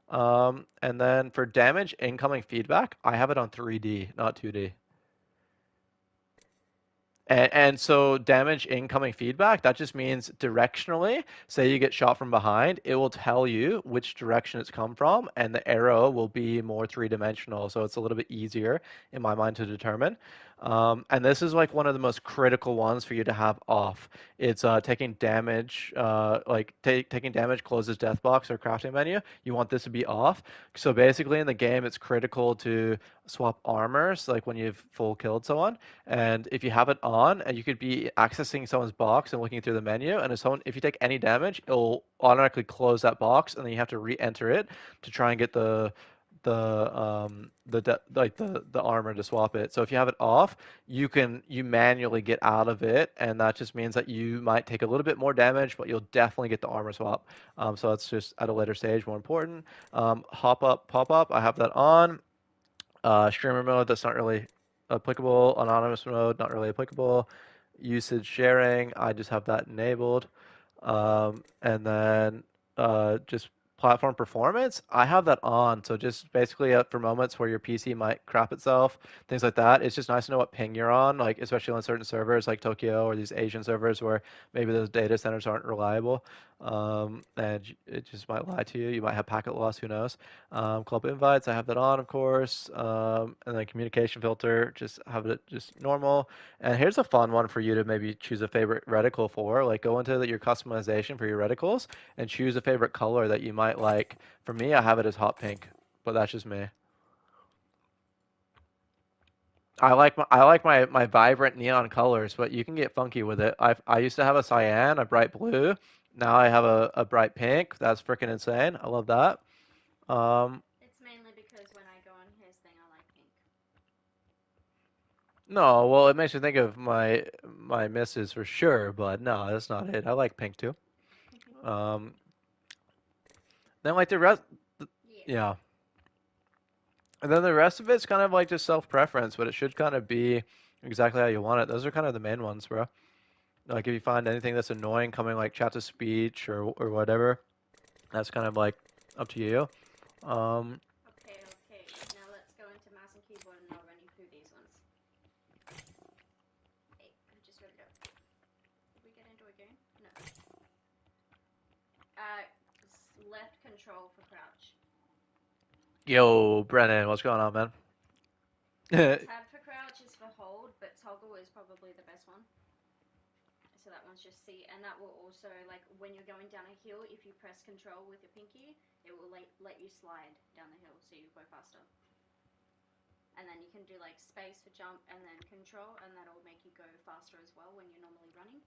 And then for damage incoming feedback, I have it on 3D, not 2D. And so damage incoming feedback, that just means directionally, say you get shot from behind, it will tell you which direction it's come from, and the arrow will be more three-dimensional, so it's a little bit easier in my mind to determine. And this is like one of the most critical ones for you to have off. It's taking damage, taking damage closes death box or crafting menu. You want this to be off. So basically in the game, it's critical to swap armors, like when you've full killed someone. And if you have it on, and you could be accessing someone's box and looking through the menu, and if you take any damage, it'll automatically close that box, and then you have to re-enter it to try and get the armor to swap it. So if you have it off, you manually get out of it, and that just means that you might take a little bit more damage, but you'll definitely get the armor swap. So that's just at a later stage more important. Hop up, pop up, I have that on. Streamer mode, that's not really applicable. Anonymous mode, not really applicable. Usage sharing, I just have that enabled. And then just platform performance, I have that on. So just basically for moments where your PC might crap itself, things like that, it's just nice to know what ping you're on, like especially on certain servers like Tokyo or these Asian servers where maybe those data centers aren't reliable. And it just might lie to you. You might have packet loss, who knows. Club invites, I have that on, of course. And then communication filter, just have it just normal. And here's a fun one for you to maybe choose a favorite reticle for. Like go into your customization for your reticles and choose a favorite color that you might like. For me, I have it as hot pink, but that's just me. I like my vibrant neon colors, but you can get funky with it. I used to have a cyan, a bright blue. Now I have a bright pink. That's freaking insane. I love that. It's mainly because when I go on his thing, I like pink. No, well, it makes me think of my missus for sure, but no, that's not it. I like pink too. Um, then like the rest, yeah. And then the rest of it's kind of like just self-preference, but it should kind of be exactly how you want it. Those are kind of the main ones, bro. Like if you find anything that's annoying coming like chat to speech or whatever, that's kind of like up to you. Okay. Now let's go into mouse and keyboard and I'll run you through these ones. Hey, I just read it up. get into a game? No. Left control for crouch. Yo, Brennan, what's going on, man? Tab for crouch is for hold, but toggle is probably the best one. So that one's just C, and that will also, like, when you're going down a hill, if you press control with your pinky, it will let you slide down the hill, so you go faster. And then you can do, like, space for jump, and then control, and that'll make you go faster as well when you're normally running.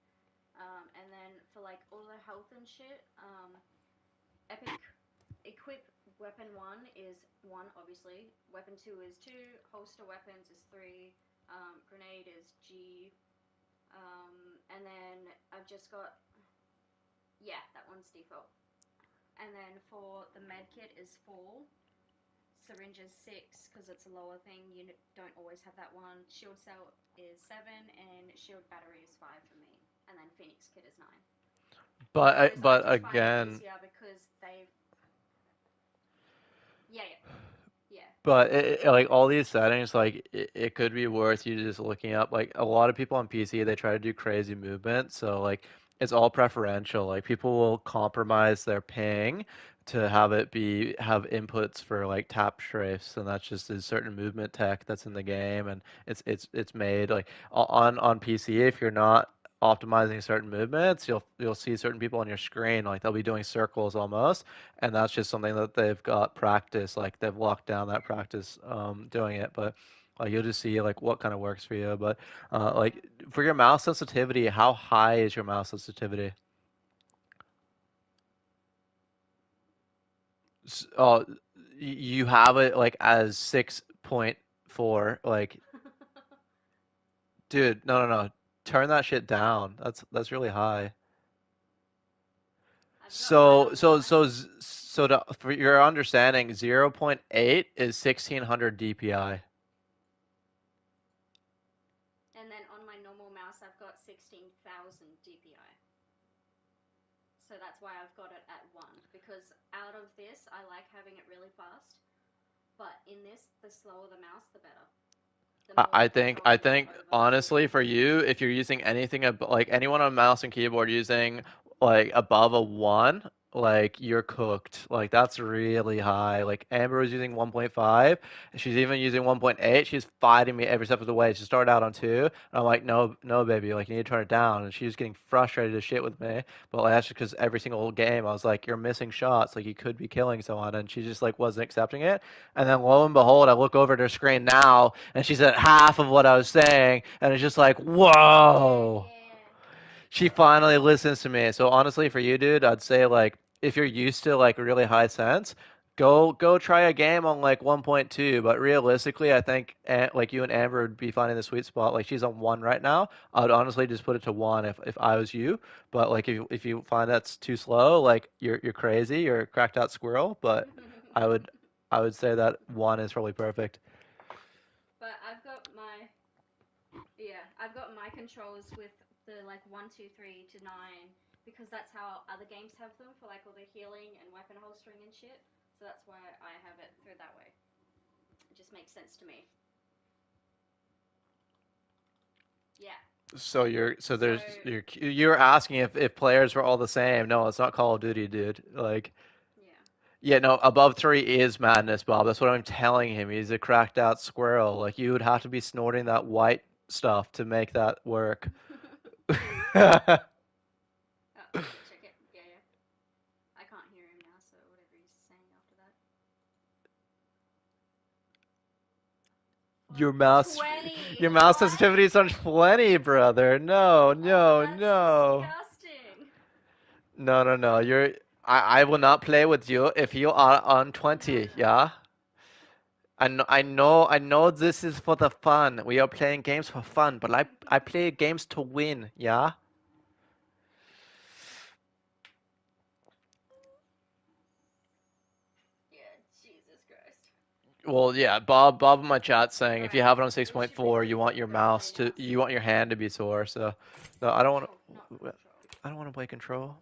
And then for, like, all the health and shit, epic equip weapon 1 is 1, obviously. Weapon 2 is 2, holster weapons is 3, grenade is G. And then I've just got, yeah, that one's default. And then for the med kit is 4, syringe is 6 because it's a lower thing. You don't always have that one. Shield cell is 7 and shield battery is 5 for me. And then Phoenix kit is 9. But I just find it again, easier because they've, yeah. but like all these settings, like it could be worth you just looking up. Like a lot of people on PC, they try to do crazy movement, so like it's all preferential. Like people will compromise their ping to have it have inputs for like tap strafes, and that's just a certain movement tech that's in the game, and it's made like on PC. If you're not optimizing certain movements, you'll see certain people on your screen, like they'll be doing circles almost, and that's just something that they've got practice, like they've locked down that practice doing it. But you'll just see like what kind of works for you. But like for your mouse sensitivity, how high is your mouse sensitivity? Oh, you have it like as 6.4. Like, dude, no. Turn that shit down. That's really high. For your understanding, 0.8 is 1600 DPI. And then on my normal mouse, I've got 16,000 DPI. So that's why I've got it at 1. Because out of this, I like having it really fast. But in this, the slower the mouse, the better. I think honestly for you, if you're using anything like anyone on mouse and keyboard using like above a 1, like you're cooked. Like that's really high. Like Amber was using 1.5, she's even using 1.8. She's fighting me every step of the way. She started out on 2, and I'm like, no, baby, like you need to turn it down. And she was getting frustrated as shit with me. But like that's just because every single game I was like, you're missing shots. Like you could be killing someone, and she just like wasn't accepting it. And then lo and behold, I look over at her screen now, and she's at half of what I was saying, and it's just like, whoa. She finally listens to me. So honestly, for you, dude, I'd say like if you're used to like really high sense, go try a game on like 1.2. But realistically, I think like you and Amber would be finding the sweet spot. Like she's on 1 right now. I would honestly just put it to 1 if I was you. But like if you find that's too slow, like you're crazy, you're a cracked out squirrel. But I would say that 1 is probably perfect. But I've got my controls with the like 1, 2, 3 to 9 because that's how other games have them for like all the healing and weapon holstering and shit. So that's why I have it through that way. It just makes sense to me. Yeah. So you're asking if players were all the same. No, it's not Call of Duty, dude. Like yeah, no, above 3 is madness, Bob. That's what I'm telling him. He's a cracked out squirrel. Like you would have to be snorting that white stuff to make that work. Check it. Yeah. I can't hear him now, so whatever he's saying after that. Your mouse sensitivity is on 20, brother. No. Disgusting. No. I will not play with you if you are on 20, yeah? I know this is for the fun. We are playing games for fun, but I play games to win, yeah? Yeah, Jesus Christ. Well, yeah, Bob in my chat saying if you have it on 6.4, you want your hand to be sore. So, no, I don't want to play Control.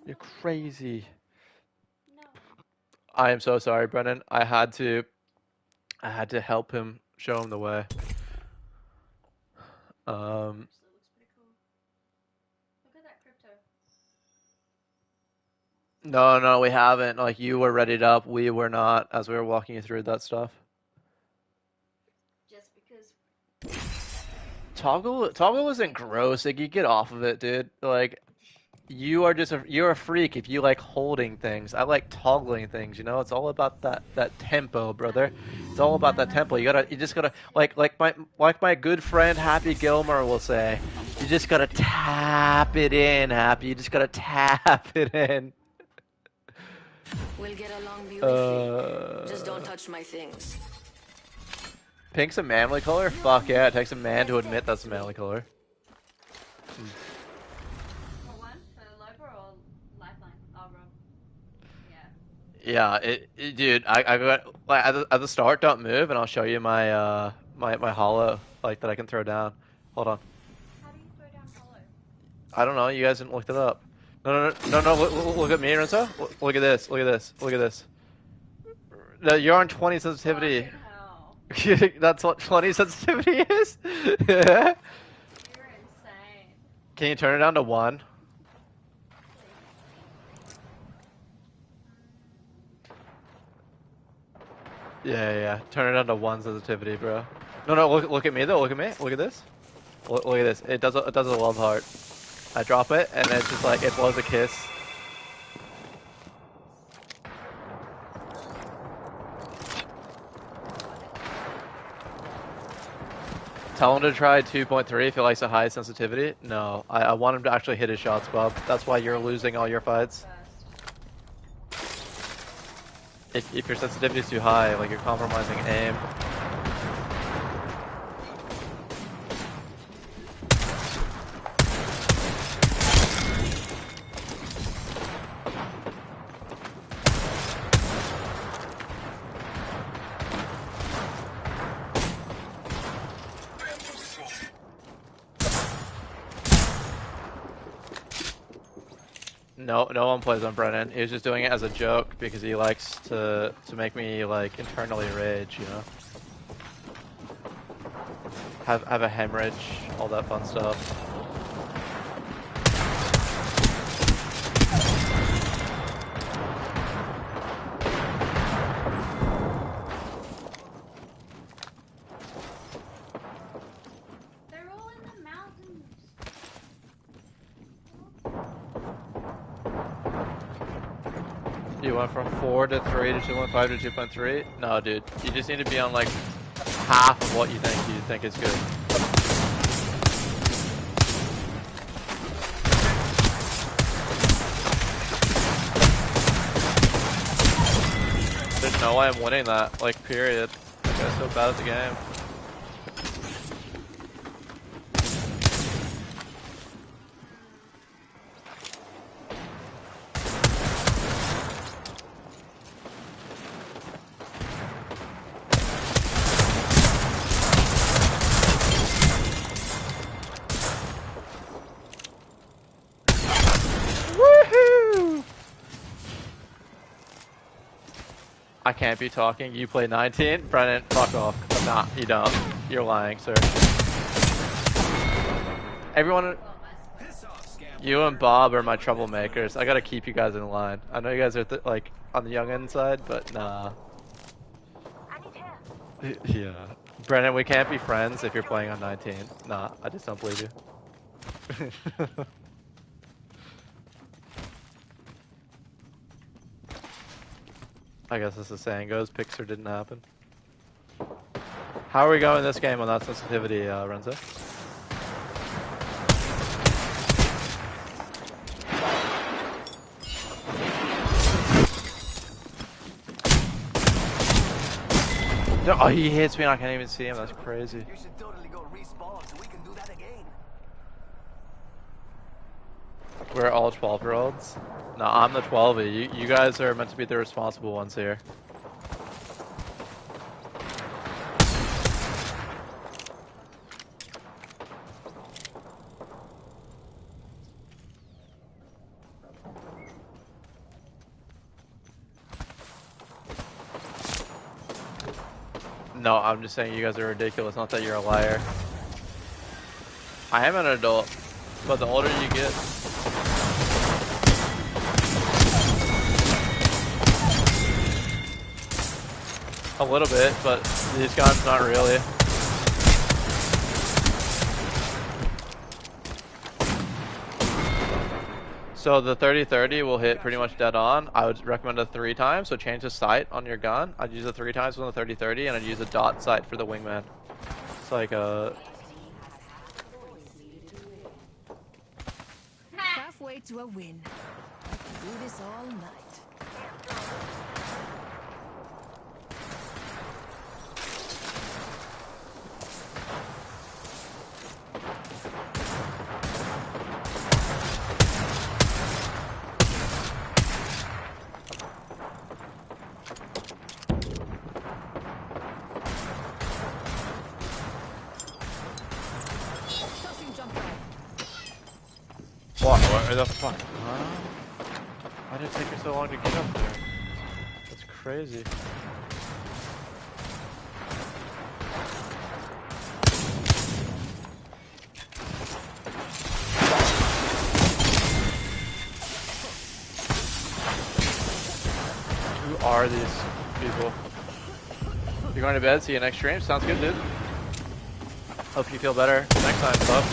You're crazy. No. I am so sorry, Brennan. I had to help him, show him the way. No, no, we haven't. Like, you were readied up, we were not, as we were walking you through that stuff. Just because. Toggle isn't gross. Like, you get off of it, dude. Like, you're a freak if you like holding things. I like toggling things, you know? It's all about that tempo, brother. It's all about that tempo. You just gotta like my good friend Happy Gilmore will say, you just gotta tap it in, Happy. You just gotta tap it in. We'll get along beautifully. Just don't touch my things. Pink's a manly color? Fuck yeah, it takes a man to admit that's a manly color. For one, for Loper or Lifeline? Oh, Rob. Yeah. Yeah, dude, I got like at the start, don't move, and I'll show you my my hollow like that I can throw down. Hold on. How do you throw down hollow? I don't know. You guys didn't look it up. No. Look at me, Renzo. Look at this. Look at this. Look at this. No, you're on 20 sensitivity. Fucking hell. That's what 20 sensitivity is. You're insane. Can you turn it down to 1? Yeah. Turn it down to 1 sensitivity, bro. No. Look at me though. Look at me. Look at this. Look at this. It does a love heart. I drop it, and it's just like it blows a kiss. Tell him to try 2.3 if he likes a high sensitivity. No, I want him to actually hit his shots, Bob. That's why you're losing all your fights. If your sensitivity is too high, like you're compromising aim. No one plays on Brennan. He was just doing it as a joke because he likes to make me like internally rage, you know. Have a hemorrhage, all that fun stuff. They're all in the mountains. You went from 4 to 3 to 2.5 to 2.3? No, dude. You just need to be on like half of what you think is good. There's no way I'm winning that, like, period. This guy's so bad at the game. I can't be talking. You play 19? Brennan, fuck off. Nah, you don't. You're lying, sir. Everyone... You and Bob are my troublemakers. I gotta keep you guys in line. I know you guys are, like, on the young end side, but nah. Yeah. Brennan, we can't be friends if you're playing on 19. Nah, I just don't believe you. I guess as the saying goes, Pixar didn't happen. How are we going this game on that sensitivity, Renzo? Oh, he hits me and I can't even see him. That's crazy. You should totally go respawn so we can do that again. We're all 12-year-olds. No, I'm the 12-y. You guys are meant to be the responsible ones here. No, I'm just saying you guys are ridiculous, not that you're a liar. I am an adult, but the older you get... A little bit, but these guns not really. So the 30-30 will hit pretty much dead on. I would recommend a 3 times, so change the sight on your gun. I'd use it 3 times on the 30-30, and I'd use a dot sight for the wingman. It's like a... Halfway to a win. I can do this all night. What the fuck? Huh? Why did it take you so long to get up there? That's crazy. Who are these people? You're going to bed? See you next stream? Sounds good, dude. Hope you feel better next time, bub.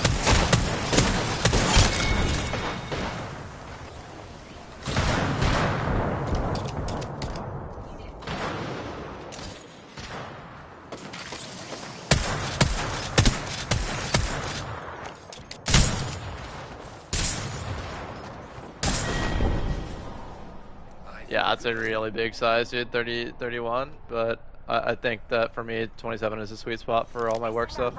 Yeah, that's a really big size, dude, 30, 31, but I think that for me, 27 is a sweet spot for all my work stuff.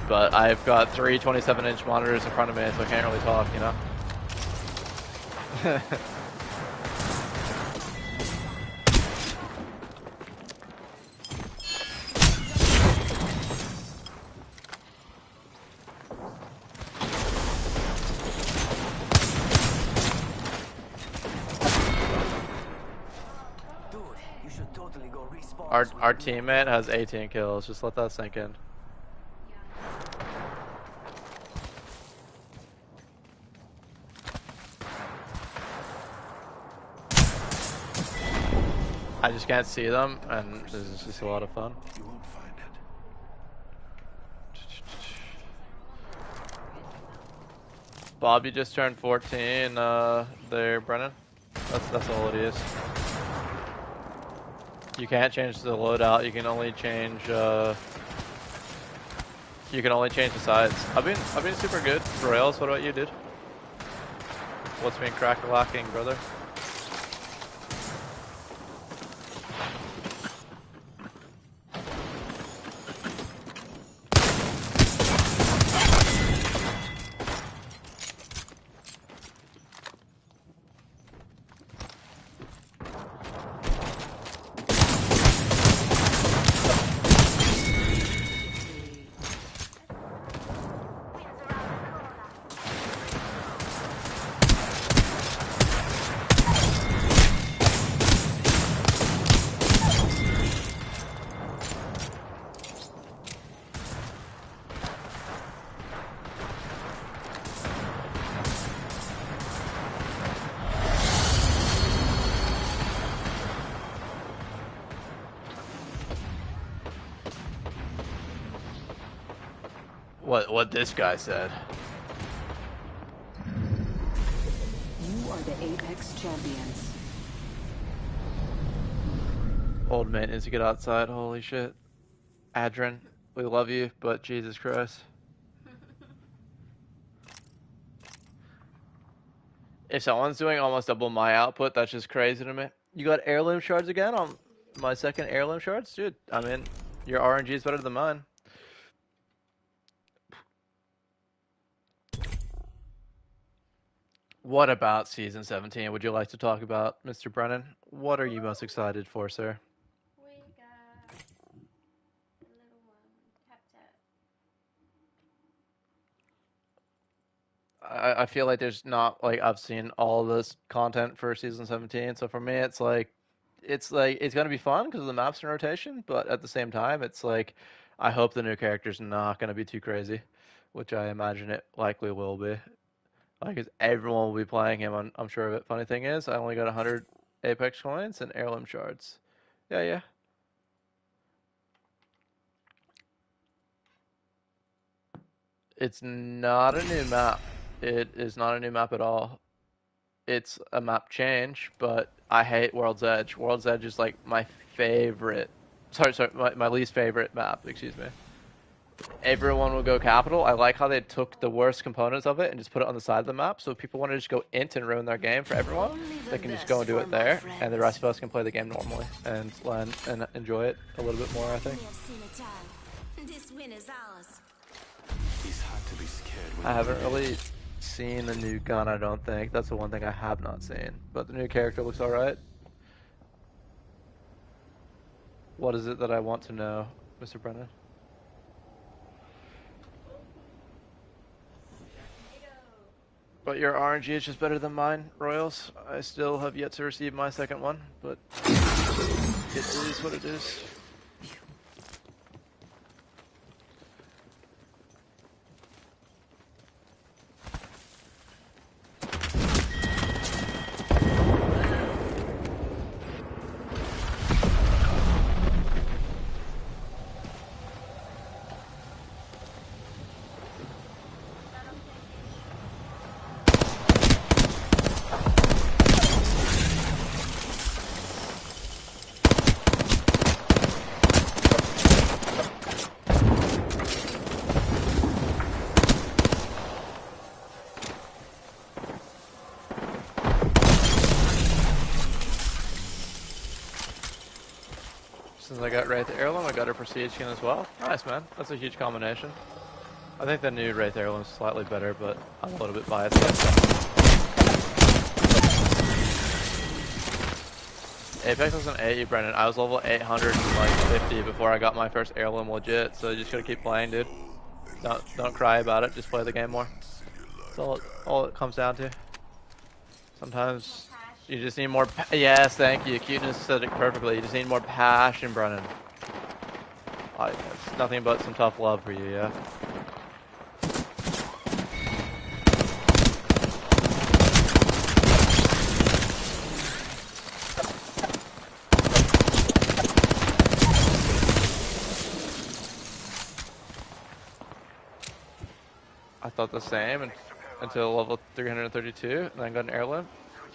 But I've got 3 27-inch monitors in front of me, so I can't really talk, you know? Our teammate has 18 kills. Just let that sink in. I just can't see them, and this is just a lot of fun. You won't find it. Bob, you just turned 14 there, Brennan. That's all it is. You can't change the loadout. You can only change. You can only change the sides. I've been super good. Rails, what about you, dude? What's been crack-a-lacking, brother? What this guy said. You are the Apex champions. Old man needs to get outside. Holy shit. Adrian, we love you, but Jesus Christ. If someone's doing almost double my output, that's just crazy to me. You got heirloom shards again on my second heirloom shards? Dude, I mean, your RNG is better than mine. What about Season 17 would you like to talk about, Mr. Brennan? What are you most excited for, sir? We got the little one, Tap Tap. I feel like there's not, like, I've seen all this content for Season 17, so for me it's gonna be fun because of the maps in rotation, but at the same time it's like I hope the new character's not gonna be too crazy, which I imagine it likely will be. Like, 'cause everyone will be playing him, I'm sure of it. Funny thing is, I only got 100 Apex coins and heirloom shards. Yeah. It's not a new map. It is not a new map at all. It's a map change, but I hate World's Edge. World's Edge is like my favorite. Sorry, my least favorite map, excuse me. Everyone will go capital. I like how they took the worst components of it and just put it on the side of the map. So if people want to just go int and ruin their game for everyone, they can just go and do it there, and the rest of us can play the game normally and learn and enjoy it a little bit more, I think. This win is ours. It's hard to be scared. I haven't really seen the new gun, I don't think. That's the one thing I have not seen. But the new character looks alright. What is it that I want to know, Mr. Brennan? But your RNG is just better than mine, Royals. I still have yet to receive my second one, but it is what it is. Since I got Wraith Heirloom, I got a Prestige skin as well. Nice, man. That's a huge combination. I think the new Wraith Heirloom is slightly better, but I'm a little bit biased. Apex doesn't 8 you, Brendan. I was level 850 before I got my first Heirloom legit, so you just gotta keep playing, dude. Don't cry about it, just play the game more. That's all it comes down to. Sometimes you just need more yes, thank you. Cuteness said it perfectly. You just need more passion, Brennan. It's nothing but some tough love for you, yeah? I thought the same until level 332, and then got an Heirloom.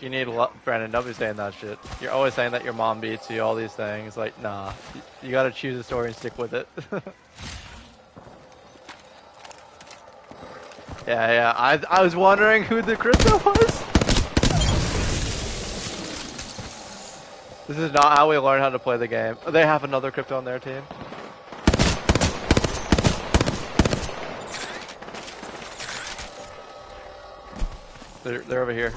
You need Brandon, don't be saying that shit. You're always saying that your mom beats you, all these things. Like, nah. You gotta choose a story and stick with it. yeah. I was wondering who the crypto was. This is not how we learn how to play the game. They have another crypto on their team. They're over here.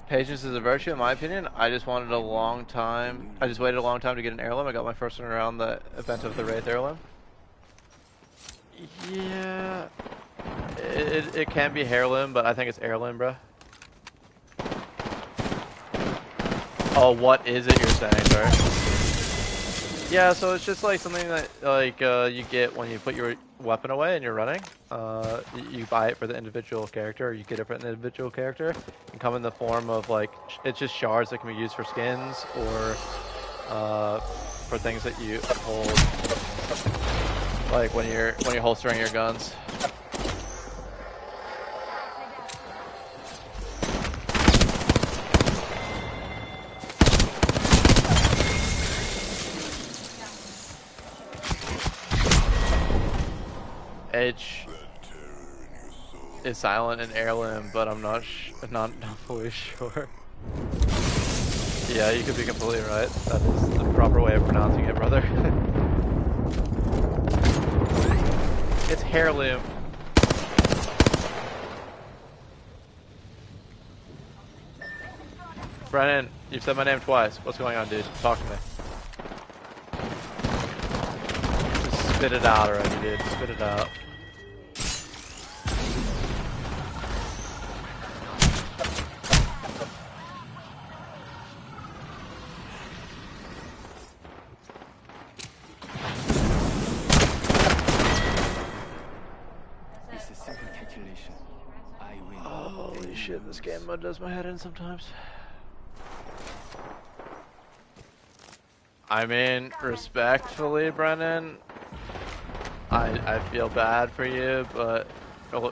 Patience is a virtue, in my opinion. I just waited a long time to get an Heirloom. I got my first one around the event of the Wraith Heirloom. Yeah, it can be Heirloom, but I think it's Heirloom, bro. Oh, what is it you're saying, sir? Yeah, so it's just like something that you get when you put your weapon away and you're running. You buy it for the individual character, or you get it for an individual character. It can come in the form of like it's just shards that can be used for skins or for things that you hold, like when you're holstering your guns. H is silent in Heirloom, but I'm not fully sure. Yeah, you could be completely right. That is the proper way of pronouncing it, brother. It's Heirloom. Brennan, you've said my name twice. What's going on, dude? Talk to me. Just spit it out already, dude. Spit it out. It's a simple calculation. I win. Holy shit, this game mode does my head in sometimes. I mean, respectfully, Brennan, I feel bad for you, but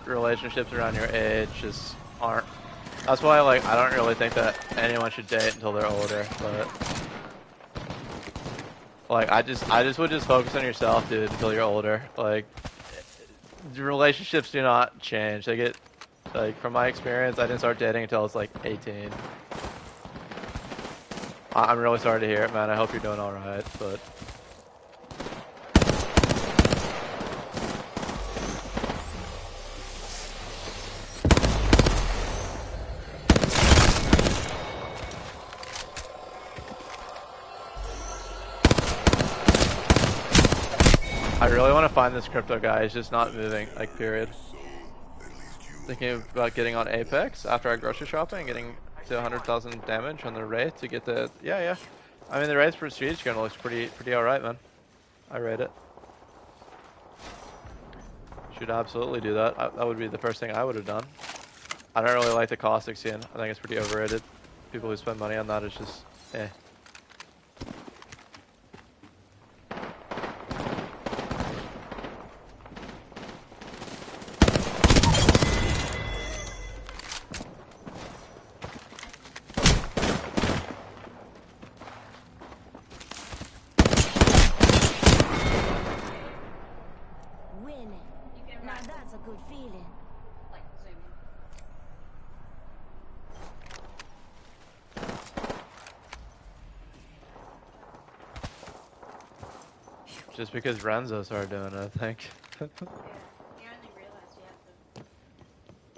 relationships around your age just aren't. That's why, like, I don't really think that anyone should date until they're older. But like, I just would just focus on yourself, dude, until you're older. Like, relationships do not change. They get, like, from my experience, I didn't start dating until I was like 18. I'm really sorry to hear it, man. I hope you're doing all right, but. I really want to find this crypto guy. He's just not moving, like, period. Thinking about getting on Apex after I grocery shopping, getting to 100,000 damage on the Wraith to get the... Yeah. I mean, the Wraith's prestige gun looks pretty alright, man. I rate it. Should absolutely do that. That would be the first thing I would have done. I don't really like the caustic skin. I think it's pretty overrated. People who spend money on that is just... eh. Just because Renzo started doing it, I think. Yeah, you only realised you had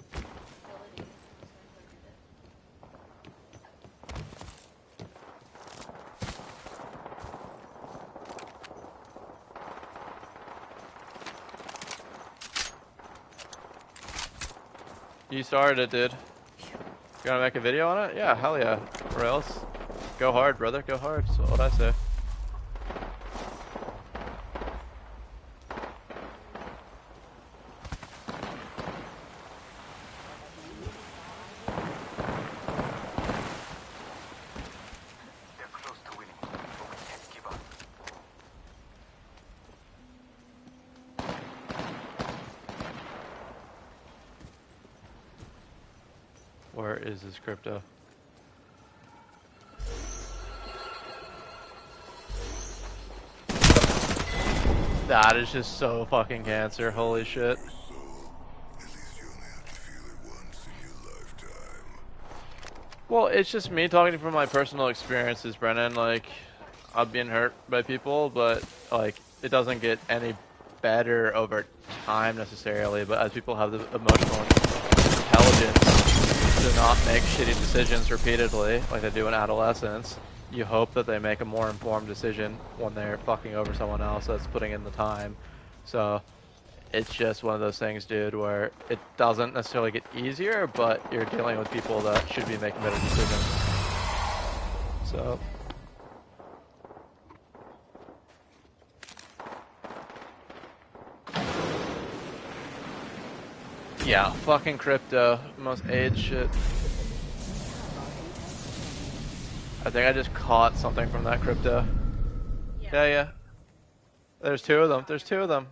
the ability You started it, dude. You gonna make a video on it? Yeah, hell yeah. Rails. Go hard, brother. Go hard. That's what I say. Where is this crypto? That is just so fucking cancer. Holy shit. Well, it's just me talking from my personal experiences, Brennan. Like, I've been hurt by people, but like, it doesn't get any better over time necessarily. But as people have the emotional intelligence to not make shitty decisions repeatedly, like they do in adolescence, you hope that they make a more informed decision when they're fucking over someone else that's putting in the time. So it's just one of those things, dude, where it doesn't necessarily get easier, but you're dealing with people that should be making better decisions. So yeah, fucking crypto, most age shit. I think I just caught something from that crypto. Yeah. There's two of them. There's two of them.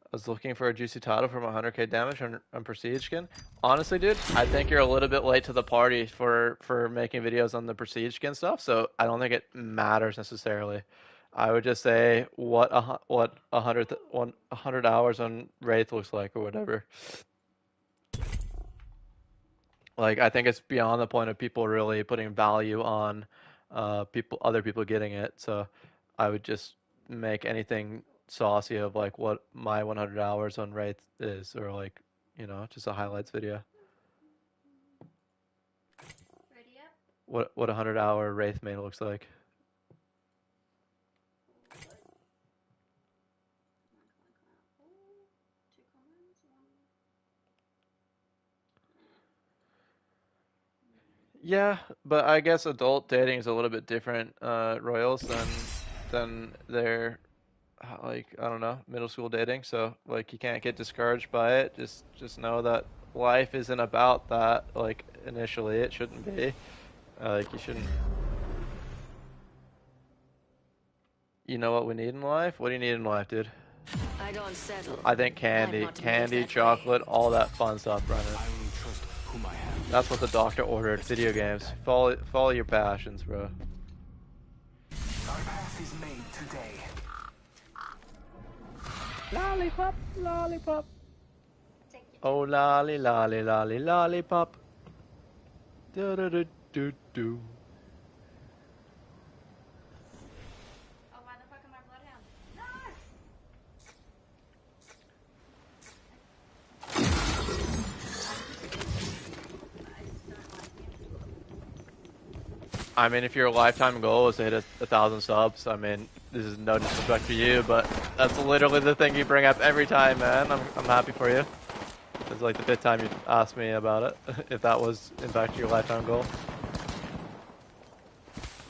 I was looking for a juicy title from 100k damage on Prestige skin. Honestly, dude, I think you're a little bit late to the party for making videos on the Prestige skin stuff, so I don't think it matters necessarily. I would just say what 100 hours on Wraith looks like or whatever. Like, I think it's beyond the point of people really putting value on other people getting it. So I would just make anything saucy of like what my 100 hours on Wraith is, or like, you know, just a highlights video. Ready up? What a 100-hour Wraith main looks like. Two comments. Yeah, but I guess adult dating is a little bit different, Royals, than their like, I don't know, middle school dating. So like you can't get discouraged by it. Just know that life isn't about that. Like initially, it shouldn't be. Like you shouldn't. You know what we need in life? What do you need in life, dude? I don't settle. I think candy, chocolate, all that fun stuff, Brennan. I only trust whom I have. That's what the doctor ordered. Video games. Follow your passions, bro. Our path is made today. Lollipop, lollipop. Take it. Oh, lolly, lolly, lolly, lollipop. Do do do do do. Oh, why the fuck am I bloodhound? No! I mean, if your lifetime goal is to hit 1,000 subs, I mean, this is no disrespect to you, but that's literally the thing you bring up every time, man. I'm happy for you. It's like the 5th time you asked me about it, if that was in fact your lifetime goal.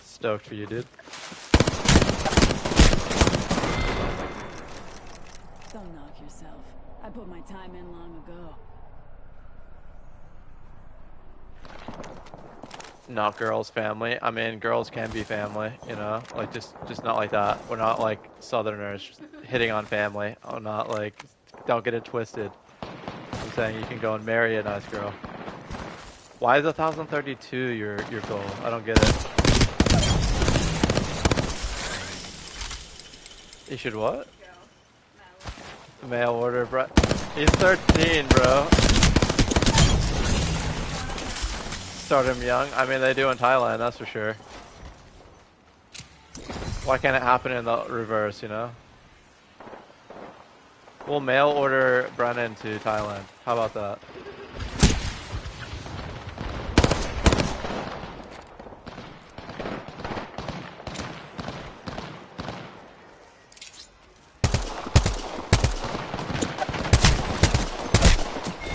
Stoked for you, dude. Don't knock yourself. I put my time in long ago. Not girls' family. I mean, girls can be family, you know? Like, just not like that. We're not like Southerners hitting on family. Oh, not like, don't get it twisted. I'm saying you can go and marry a nice girl. Why is 1,032 your goal? I don't get it. You should what? Mail order, bro. He's 13, bro. Start him young. I mean, they do in Thailand, that's for sure. Why can't it happen in the reverse, you know? We'll mail order Brennan to Thailand. How about that?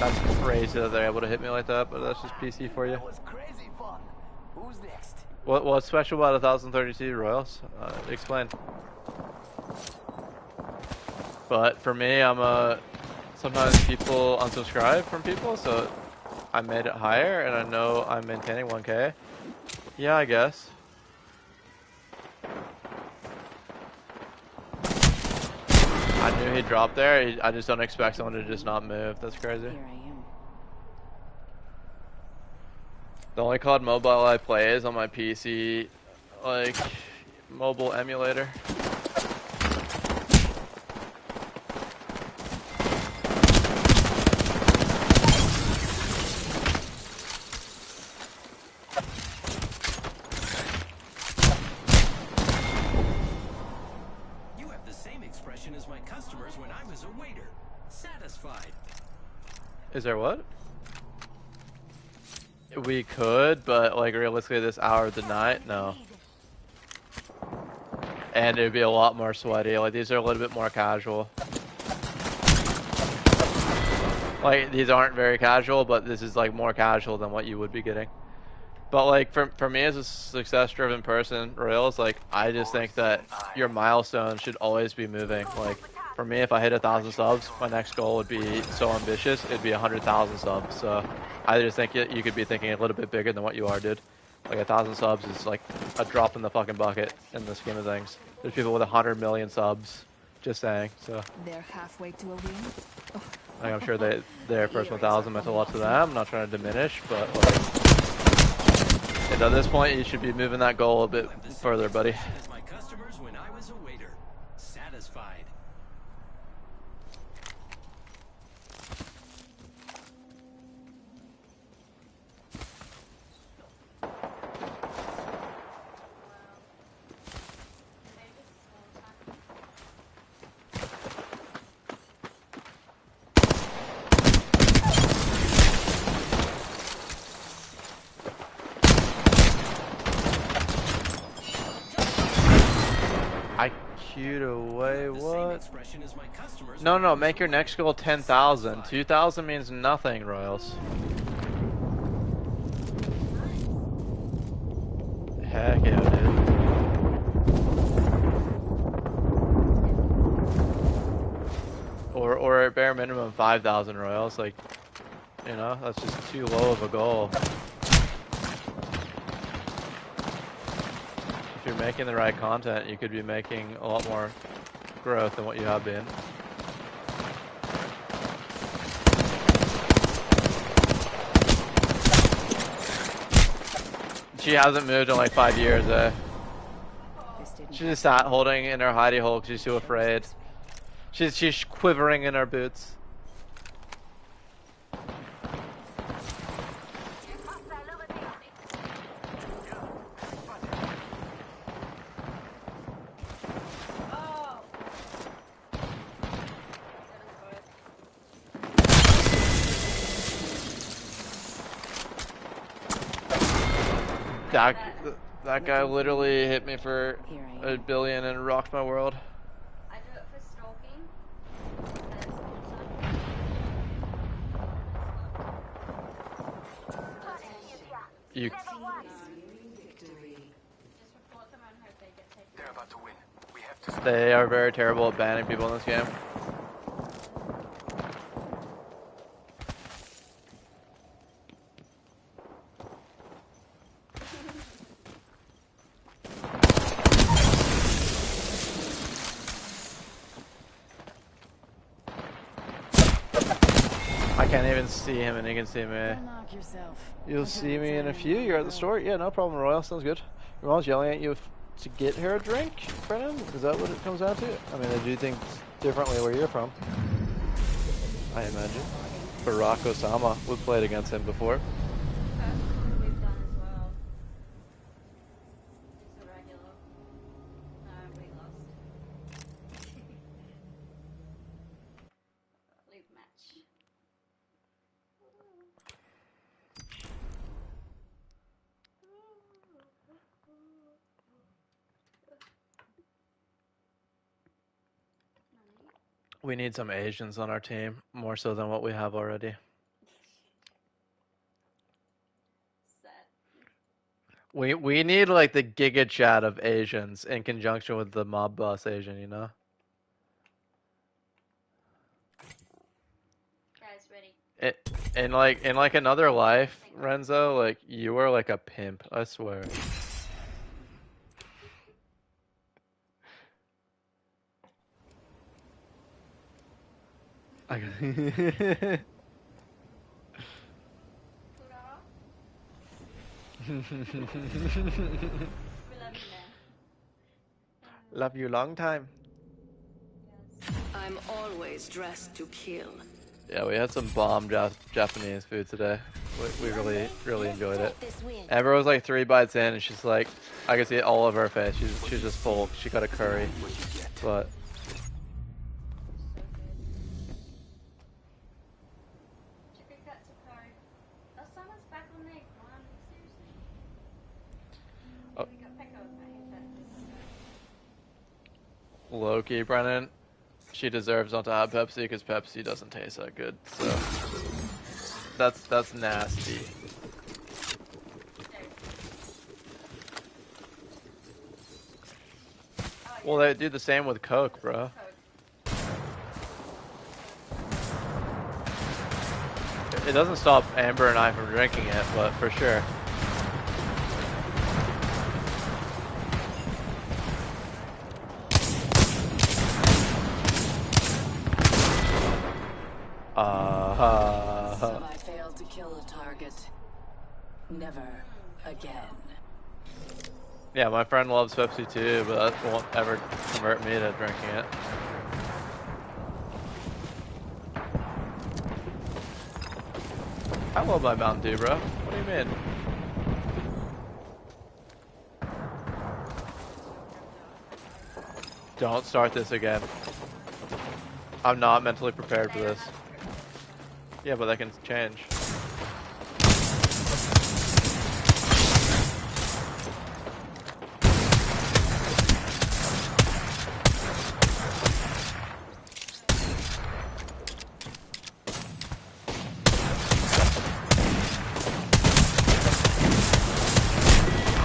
That's crazy that they're able to hit me like that, but that's just PC for you. That was crazy fun. Who's next? What's special about 1,032 Royals? Explain. But for me, sometimes people unsubscribe from people, so I made it higher, and I know I'm maintaining 1K. Yeah, I guess. I knew he'd drop there. I just don't expect someone to just not move. That's crazy. Here I am. The only COD Mobile I play is on my PC, like, mobile emulator. You have the same expression as my customers when I was a waiter. Satisfied. Is there what? We could, but like realistically this hour of the night, no. And it'd be a lot more sweaty. Like these are a little bit more casual. Like these aren't very casual, but this is like more casual than what you would be getting. But like for me as a success-driven person, Royals, like I just think that your milestone should always be moving. Like for me, if I hit 1,000 subs, my next goal would be so ambitious. It'd be 100,000 subs. So I just think you could be thinking a little bit bigger than what you are, dude. Like 1,000 subs is like a drop in the fucking bucket in the scheme of things. There's people with 100 million subs. Just saying. So They're halfway to a win. like, I'm sure their first 1,000 meant a lot to them. I'm not trying to diminish, but like, and at this point, you should be moving that goal a bit further, buddy. As my customers when I was a waiter. Satisfied. Cute away, The same what? expression as my customers No, when no, I was make your a next waiter. goal 10,000. Satisfied. 2,000 means nothing, Royals. Heck yeah, dude. Or at bare minimum 5,000 Royals, like, you know, that's just too low of a goal. If you're making the right content, you could be making a lot more growth than what you have been. She hasn't moved in like 5 years, eh? She's just sat holding in her hidey hole because she's too afraid. She's quivering in her boots. That guy literally hit me for a billion and rocked my world. I do it for stalking. You. Just report them and hope they get taken. They're about to win. We have to. They are very terrible at banning people in this game. I can't even see him and he can see me. Knock yourself. You'll see me in a few. You're at the store? Yeah, no problem, Royal. Sounds good. Your mom's yelling at you to get her a drink, Brennan? Is that what it comes down to? I mean, they do things differently where you're from. I imagine. Barack Osama. We played against him before. We've done as well. It's a regular. No, we lost. Leave match. We need some Asians on our team, more so than what we have already. We need like the Giga Chat of Asians in conjunction with the Mob Boss Asian, you know? Guys, ready. In like another life, Renzo, like you are like a pimp, I swear. Love you long time. I'm always dressed to kill. Yeah, we had some bomb Japanese food today. We really enjoyed it. Amber was like 3 bites in and she's like, I could see it all over her face. She's just full. She got a curry, but. Loki, Brennan, she deserves not to have Pepsi because Pepsi doesn't taste that good. So that's nasty. Well, they do the same with Coke, bro. It doesn't stop Amber and I from drinking it, but for sure. So I failed to kill a target. Never again. Yeah, my friend loves Pepsi too, but that won't ever convert me to drinking it. I love my Mountain Dew, bro. What do you mean? Don't start this again. I'm not mentally prepared for this. Yeah, but that can change.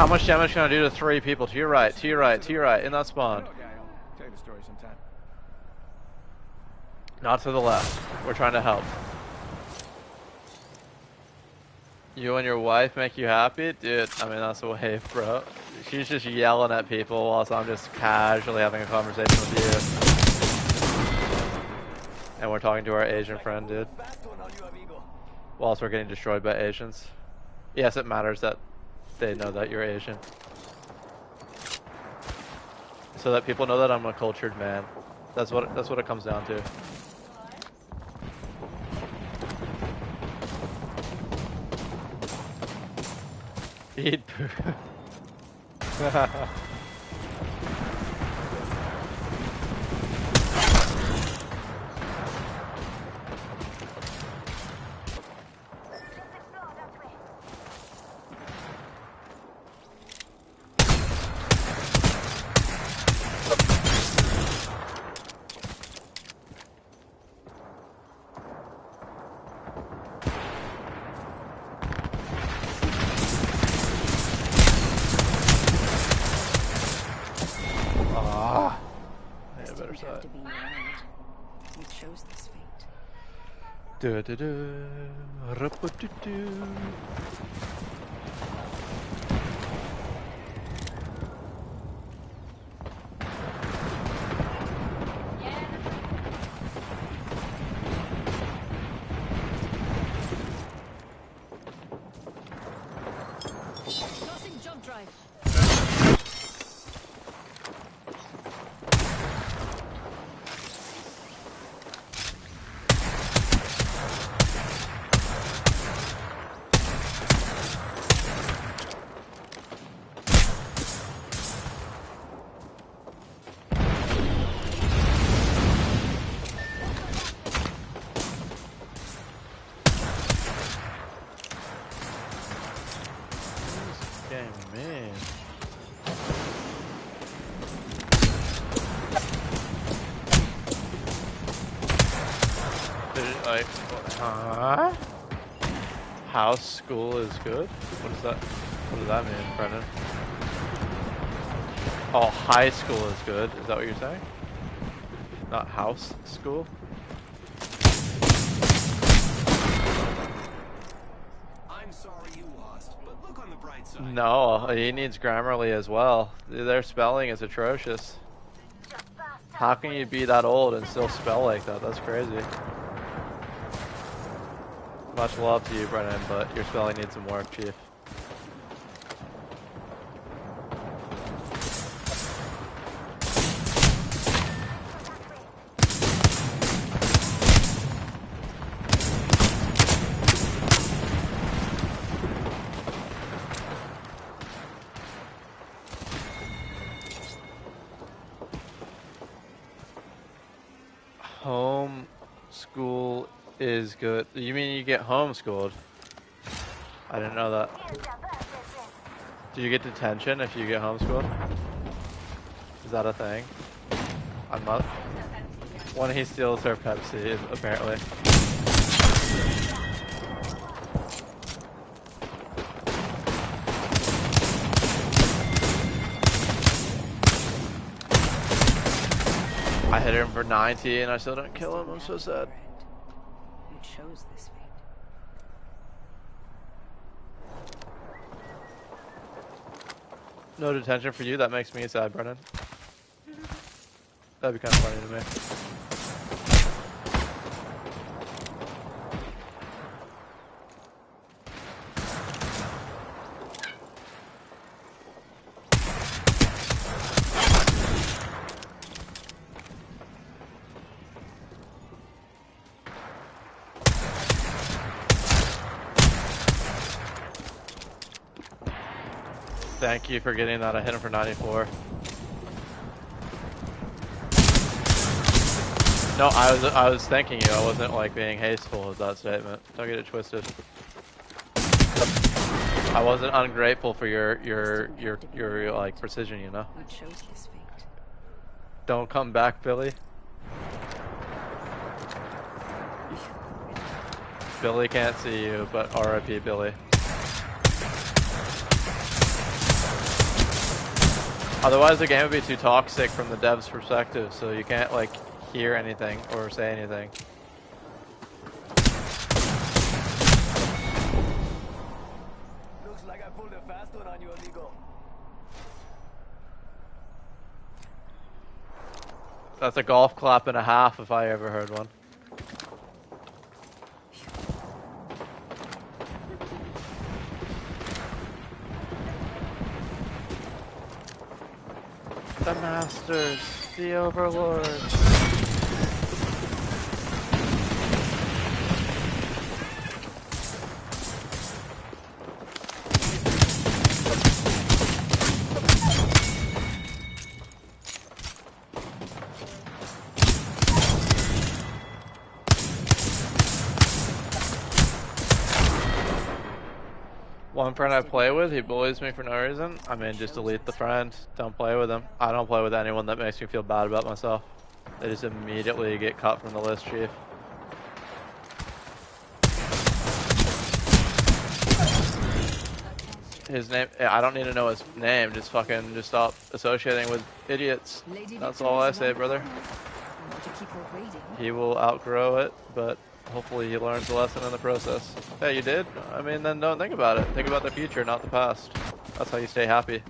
How much damage can I do to 3 people? To your right, to your right, to your right, in that spawn. Tell you the story sometime. Not to the left. We're trying to help. You and your wife make you happy? Dude, I mean, that's a wave, bro. She's just yelling at people whilst I'm just casually having a conversation with you. And we're talking to our Asian friend, dude. Whilst we're getting destroyed by Asians. Yes, it matters that they know that you're Asian. So that people know that I'm a cultured man. That's what it comes down to. Eat poo. Do do do, rup do do. Crossing jump drive. House school is good? What is that? What does that mean, Brendan? Oh, high school is good. Is that what you're saying? Not house school? I'm sorry you lost, but look on the bright side. No, he needs Grammarly as well. Their spelling is atrocious. How can you be that old and still spell like that? That's crazy. Much love to you, Brennan, but your spelling needs some work, Chief. Home school is good. You mean you get homeschooled? I didn't know that. Do you get detention if you get homeschooled? Is that a thing? I'm not. When he steals her Pepsi, apparently. I hit him for 90 and I still don't kill him. I'm so sad. You chose this fate. No detention for you? That makes me sad, Brennan. That'd be kind of funny to me. Thank you for getting that. I hit him for 94. No, I was thanking you. I wasn't like being hasteful with that statement. Don't get it twisted. I wasn't ungrateful for your like precision, you know. You chose this fate. Don't come back, Billy. Billy can't see you, but RIP Billy. Otherwise, the game would be too toxic from the dev's perspective, so you can't like hear anything or say anything. Looks like I pulled a fast one on you, amigo. That's a golf clap and a half if I ever heard one. The Masters, the Overlord. One friend I play with, he bullies me for no reason. I mean, just delete the friend. Don't play with him. I don't play with anyone that makes me feel bad about myself. They just immediately get cut from the list, Chief. His name, I don't need to know his name. Just stop associating with idiots. That's all I say, brother. He will outgrow it, but hopefully he learns the lesson in the process. Hey, you did? I mean, then don't think about it. Think about the future, not the past. That's how you stay happy.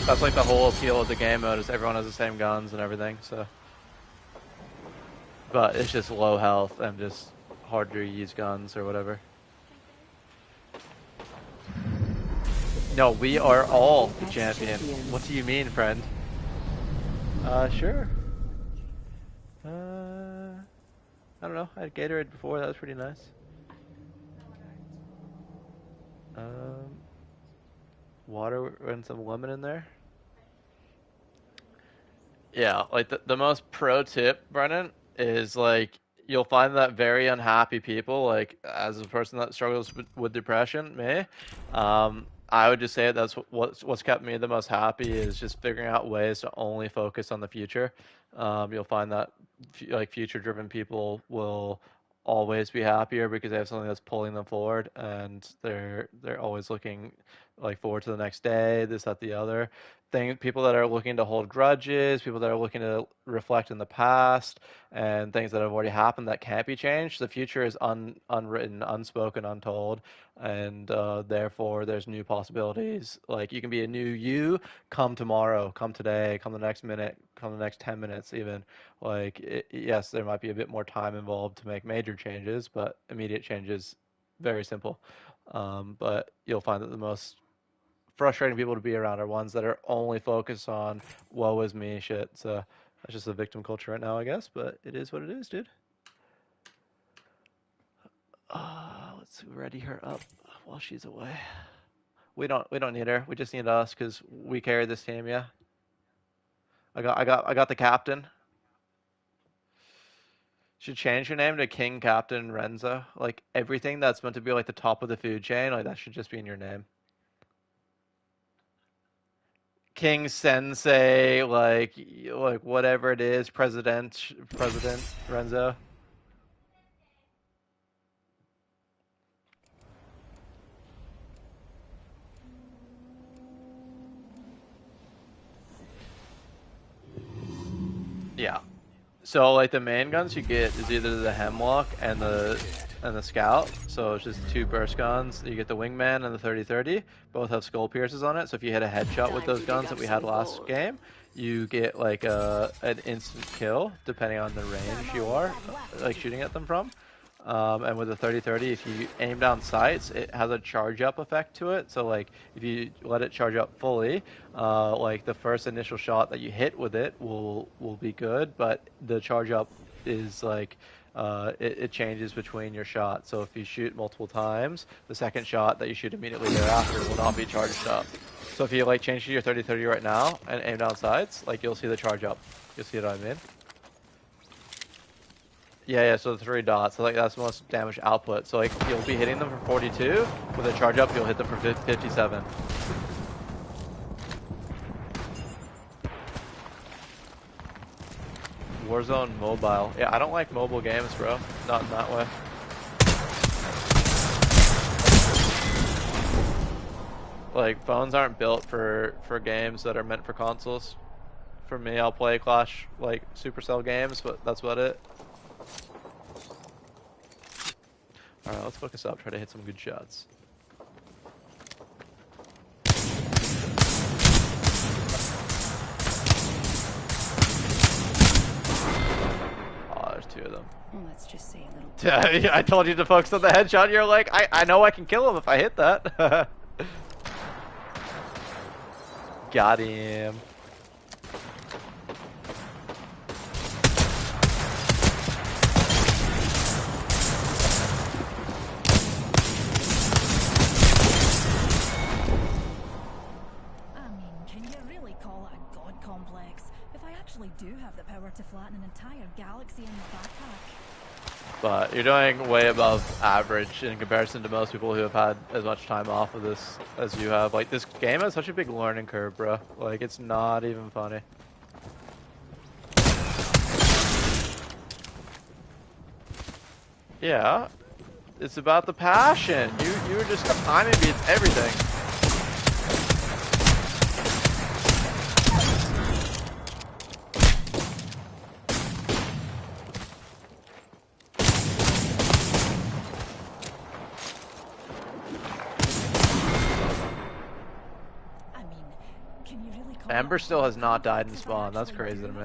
That's like the whole appeal of the game mode is everyone has the same guns and everything, so. But it's just low health and just hard to use guns or whatever. No, we are all the champion. What do you mean, friend? Sure. I don't know. I had Gatorade before. That was pretty nice. Water and some lemon in there. Yeah, like the most pro tip, Brennan, is like you'll find that very unhappy people, like as a person that struggles with depression, me, I would just say that's what's kept me the most happy is just figuring out ways to only focus on the future. You'll find that like future-driven people will always be happier because they have something that's pulling them forward, and they're always looking like forward to the next day, this, that, the other. People that are looking to hold grudges, people that are looking to reflect in the past, and things that have already happened that can't be changed. The future is unwritten, unspoken, untold, and therefore there's new possibilities. Like you can be a new you, come tomorrow, come today, come the next minute, come the next 10 minutes even. Like, yes, there might be a bit more time involved to make major changes, but immediate changes, very simple. But you'll find that the most frustrating people to be around are ones that are only focused on woe is me shit. So that's just the victim culture right now, I guess, but it is what it is, dude. Let's ready her up while she's away. We don't need her. We just need us because we carry this team. Yeah. I got the captain. Should change your name to King Captain Renzo. Like everything that's meant to be like the top of the food chain, like that should just be in your name. King Sensei, like whatever it is, President Renzo. Yeah. So like the main guns you get is either the Hemlock and the Scout. So it's just 2 burst guns. You get the Wingman and the 30-30. Both have skull pierces on it. So if you hit a headshot with those guns that we had last game, you get like an instant kill depending on the range you are like shooting at them from. And with the 30-30, if you aim down sights, it has a charge up effect to it. So like if you let it charge up fully, like the first initial shot that you hit with it will be good, but the charge up is like it changes between your shots. So if you shoot multiple times, the second shot that you shoot immediately thereafter will not be charged up. So if you like change to your 30-30 right now and aim down sights, like you'll see the charge up. You'll see what I mean? Yeah, so the 3 dots, so like that's the most damage output. So like you'll be hitting them for 42, with a charge up you'll hit them for 57. Warzone mobile. Yeah, I don't like mobile games, bro. Not in that way. Like phones aren't built for games that are meant for consoles. For me, I'll play Clash, like Supercell games, but that's about it. Alright, let's focus up, try to hit some good shots. Oh, there's 2 of them. Well, let's just say a little. Yeah, I told you to focus on the headshot, you're like, I know I can kill him if I hit that. Got him. Do have the power to flatten an entire galaxy in the backpack. But you're doing way above average in comparison to most people who have had as much time off of this as you have. Like, this game has such a big learning curve, bro. Like, it's not even funny. Yeah, it's about the passion. You were just timing beats everything. Ember still has not died in spawn. That's crazy to me.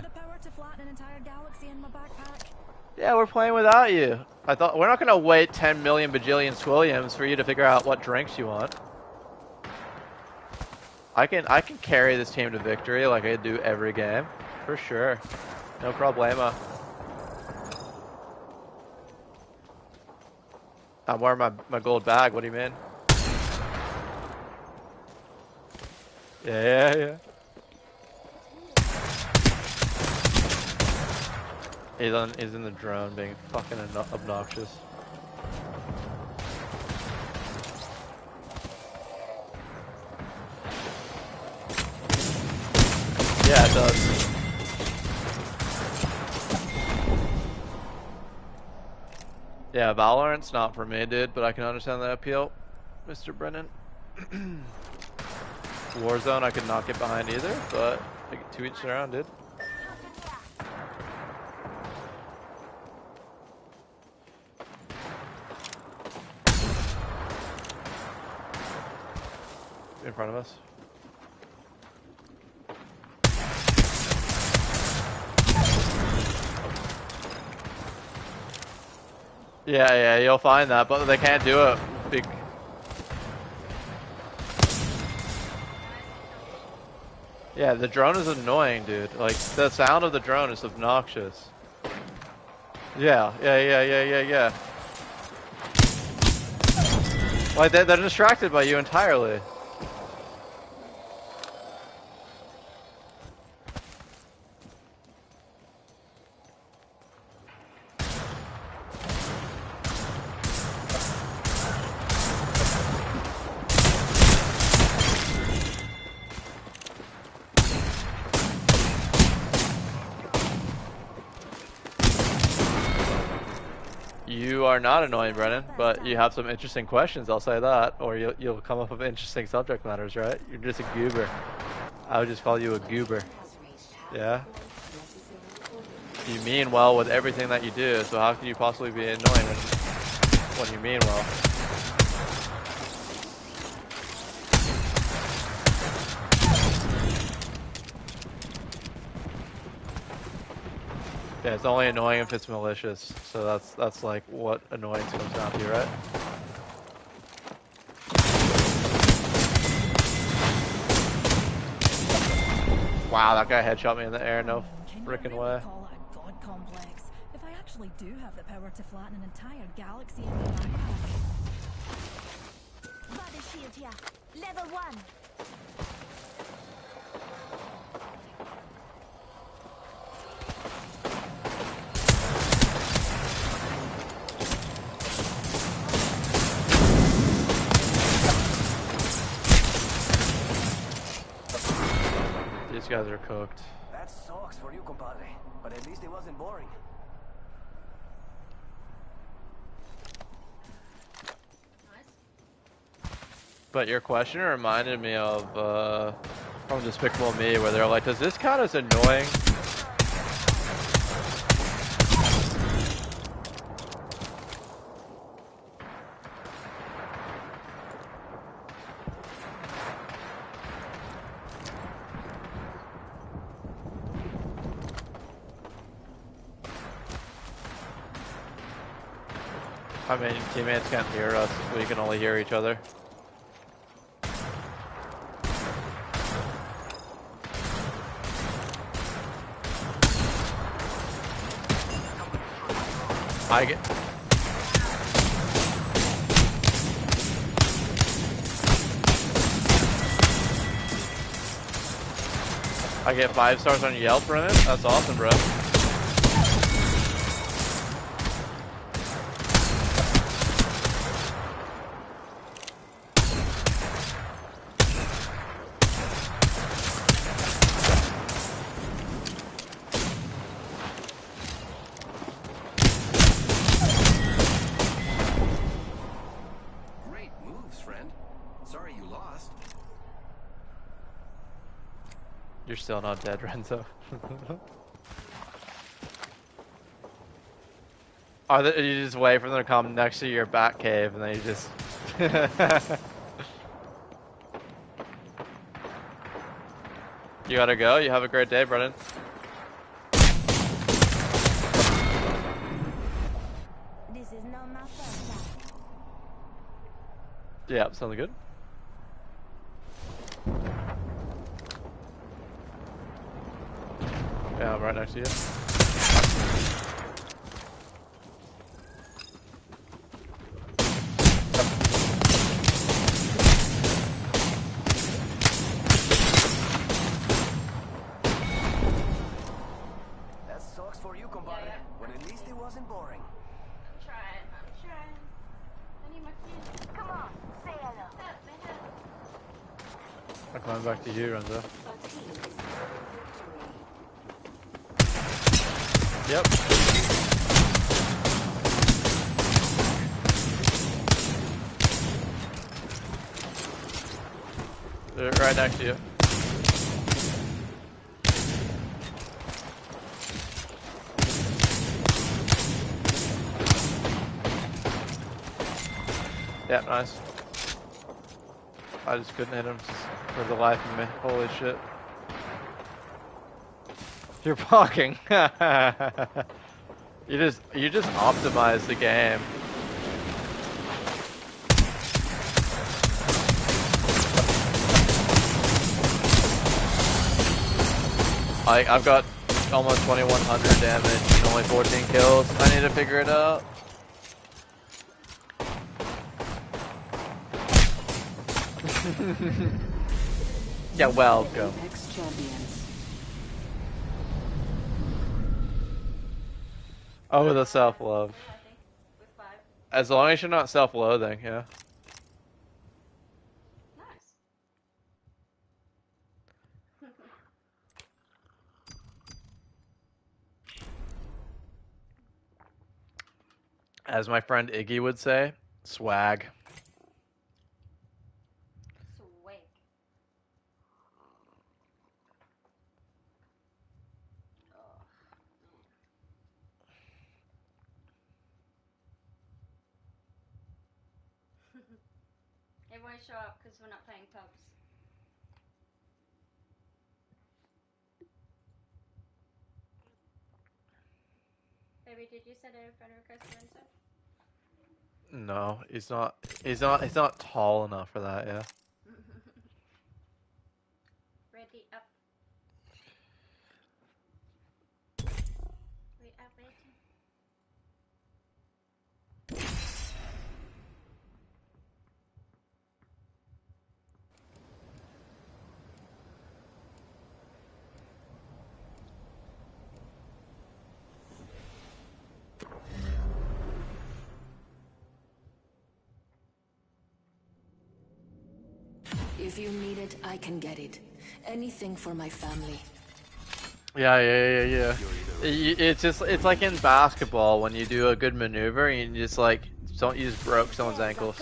Yeah, we're playing without you. I thought we're not gonna wait 10 million bajillion swilliams for you to figure out what drinks you want. I can carry this team to victory like I do every game, for sure. No problemo. I'm wearing my gold bag. What do you mean? Yeah. He's in the drone being fucking obnoxious. Yeah, it does. Yeah, Valorant's not for me, dude, but I can understand the appeal, Mr. Brennan. Warzone I could not get behind either, but like, to each their own, dude. In front of us. Yeah, you'll find that, but they can't do it. Big. Yeah, the drone is annoying, dude. Like, the sound of the drone is obnoxious. Yeah. Like, they're distracted by you entirely. You are not annoying, Brennan, but you have some interesting questions, I'll say that. Or you'll come up with interesting subject matters, right? You're just a goober. I would just call you a goober. Yeah? You mean well with everything that you do, so how can you possibly be annoying when you mean well? Yeah, it's only annoying if it's malicious, so that's like what annoyance comes down to, right? Wow, that guy headshot me in the air, no freaking way. God complex. If I actually do have the power to flatten an entire galaxy in the backpack. Body shield here. Level 1. guys are cooked. That sucks for you, compadre. But at least it wasn't boring. But your question reminded me of from Despicable Me, where they're like, does this count as annoying? I mean, teammates can't hear us, we can only hear each other. I get 5 stars on Yelp from it? That's awesome, bro. Great moves, friend. Sorry you lost. You're still not dead, Renzo. Or you just wait for them to come next to your bat cave and then you just... You gotta go? You have a great day, Brennan. This is not my first time. Yeah, sounds good. Yeah, I'm right next to you. That sucks for you, compadre. Yeah. But at least it wasn't boring. I'm trying. I need my kid. Come on, say hello. What's up, man? I'm coming back to you, Renzo. Yep. They're right next to you. Yeah, nice. I just couldn't hit him for the life of me. Holy shit. You're blocking. You just optimize the game. I've got almost 2100 damage and only 14 kills. I need to figure it out. Yeah, welcome. Apex champions. Oh, the self-love. I think with 5. As long as you're not self-loathing, yeah. Nice. As my friend Iggy would say, swag. Swag. Oh, man. It won't show up because we're not playing pubs. Baby, did you send a friend request to Renzo? No, he's not tall enough for that, yeah. Ready up. We are waiting. If you need it, I can get it. Anything for my family. Yeah. It's like in basketball when you do a good maneuver and you just like don't you just broke someone's ankles.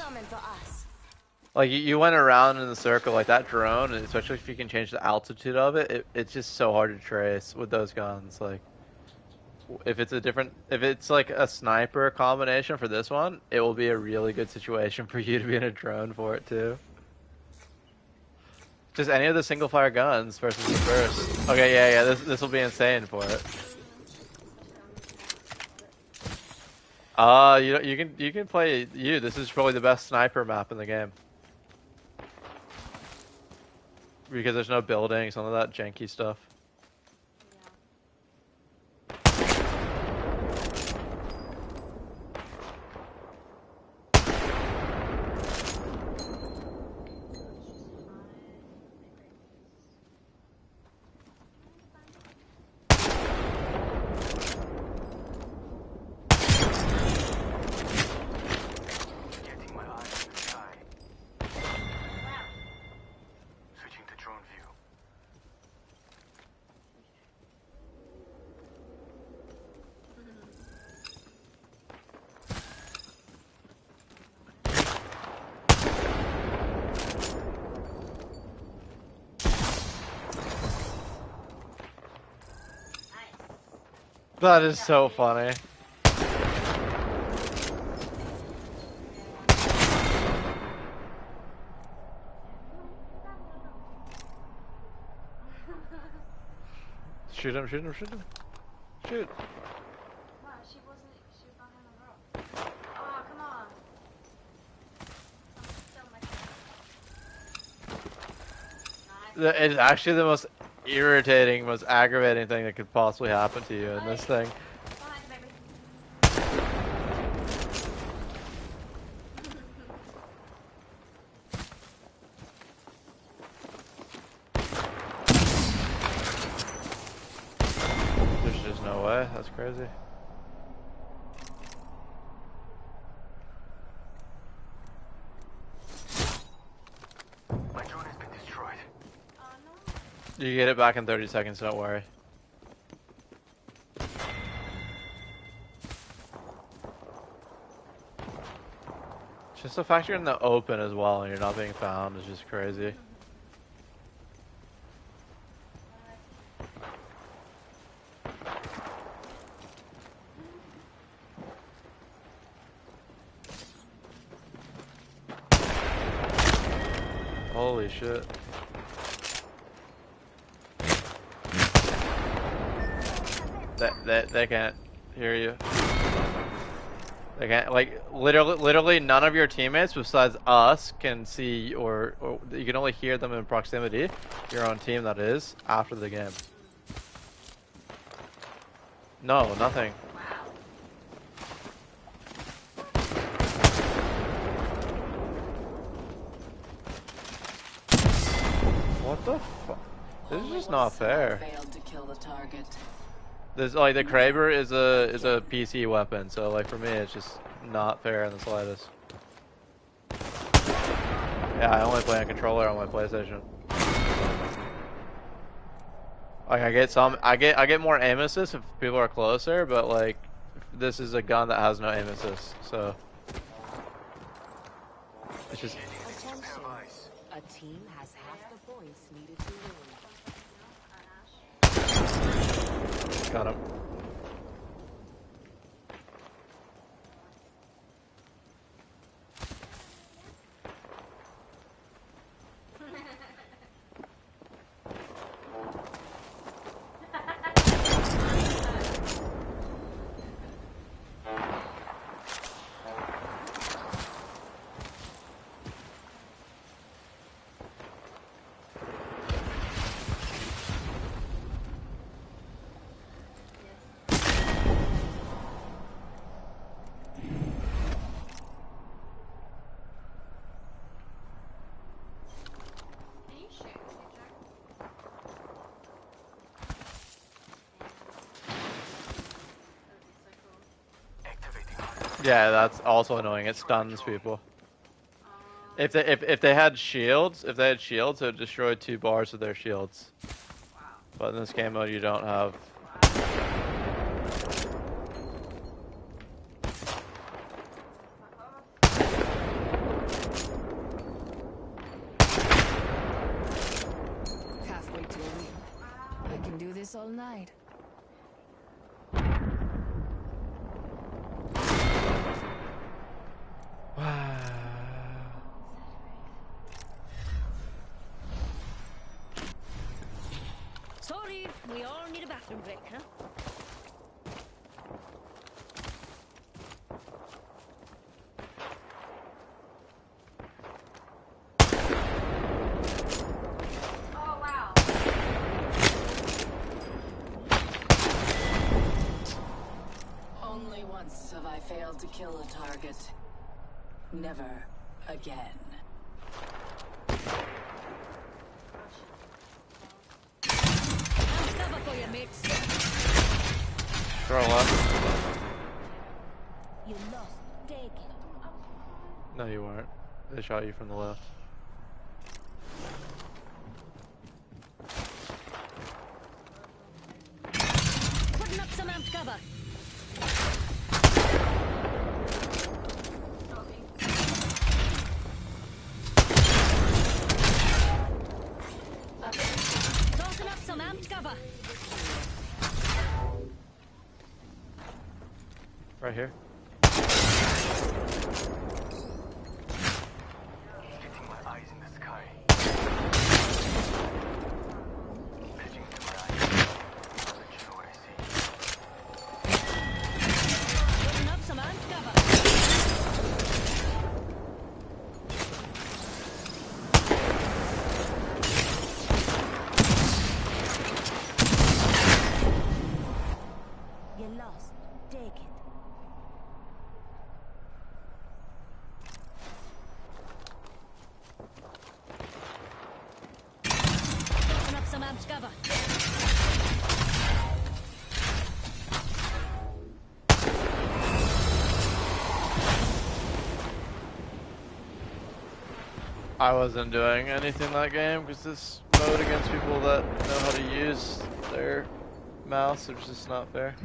Like you went around in the circle like that drone, and especially if you can change the altitude of it, it's just so hard to trace with those guns. Like if it's like a sniper combination for this one, it will be a really good situation for you to be in a drone for it too. Just any of the single fire guns versus the first. Okay, yeah. This will be insane for it. You can play you. This is probably the best sniper map in the game because there's no building, some of that janky stuff. That is so funny. Shoot him. Shoot. Wow, she was behind the rock. Oh, come on. It's actually the most irritating, most aggravating thing that could possibly happen to you in this thing. There's just no way. That's crazy. My drone has been destroyed. You get it back in 30 seconds, don't worry. Just the fact you're in the open as well and you're not being found is just crazy. Holy shit. They can't hear you. They can't, like, literally none of your teammates besides us can see or you can only hear them in proximity, your own team that is, after the game. No, nothing. What the fuck? This is just not fair. Failed to kill the target. There's like the Kraber is a PC weapon, so like for me it's just not fair in the slightest. Yeah, I only play on controller on my PlayStation. Like I get more aim assist if people are closer, but like this is a gun that has no aim assist, so it's just. A team has half the points needed to win. Got him. Yeah, that's also annoying. It stuns people. If they had shields, it would destroy 2 bars of their shields. Wow. But in this game mode, you don't have. Halfway to a win. I can do this all night. Sorry, we all need a bathroom break, huh? Oh wow. Only once have I failed to kill a target. Never again. Cover for you, mates. Throw left. You lost. Take it. No, you weren't. They shot you from the left. Putting up some amped cover. Tossing up some amped cover. Right here. Getting my eyes in the sky. Pitching to my eyes. Let you know what I see. Putting up some amped cover. You lost. Take it. Tossing up some amped cover. I wasn't doing anything that game because this mode against people that know how to use their mouse is just not fair.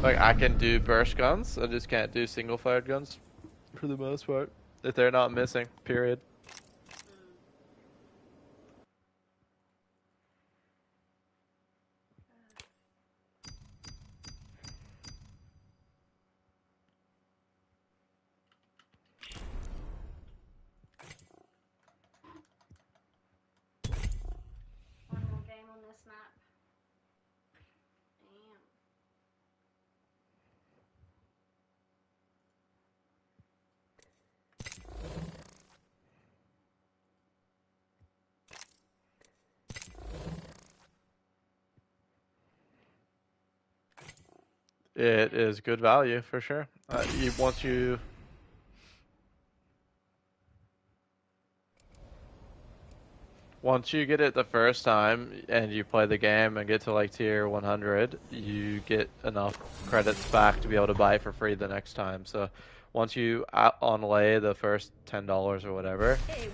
Like, I can do burst guns, I just can't do single fired guns for the most part. If they're not missing, period. One more game on this map. Damn. It is good value for sure. Once you get it the first time and you play the game and get to like tier 100, you get enough credits back to be able to buy it for free the next time. So once you onlay the first $10 or whatever,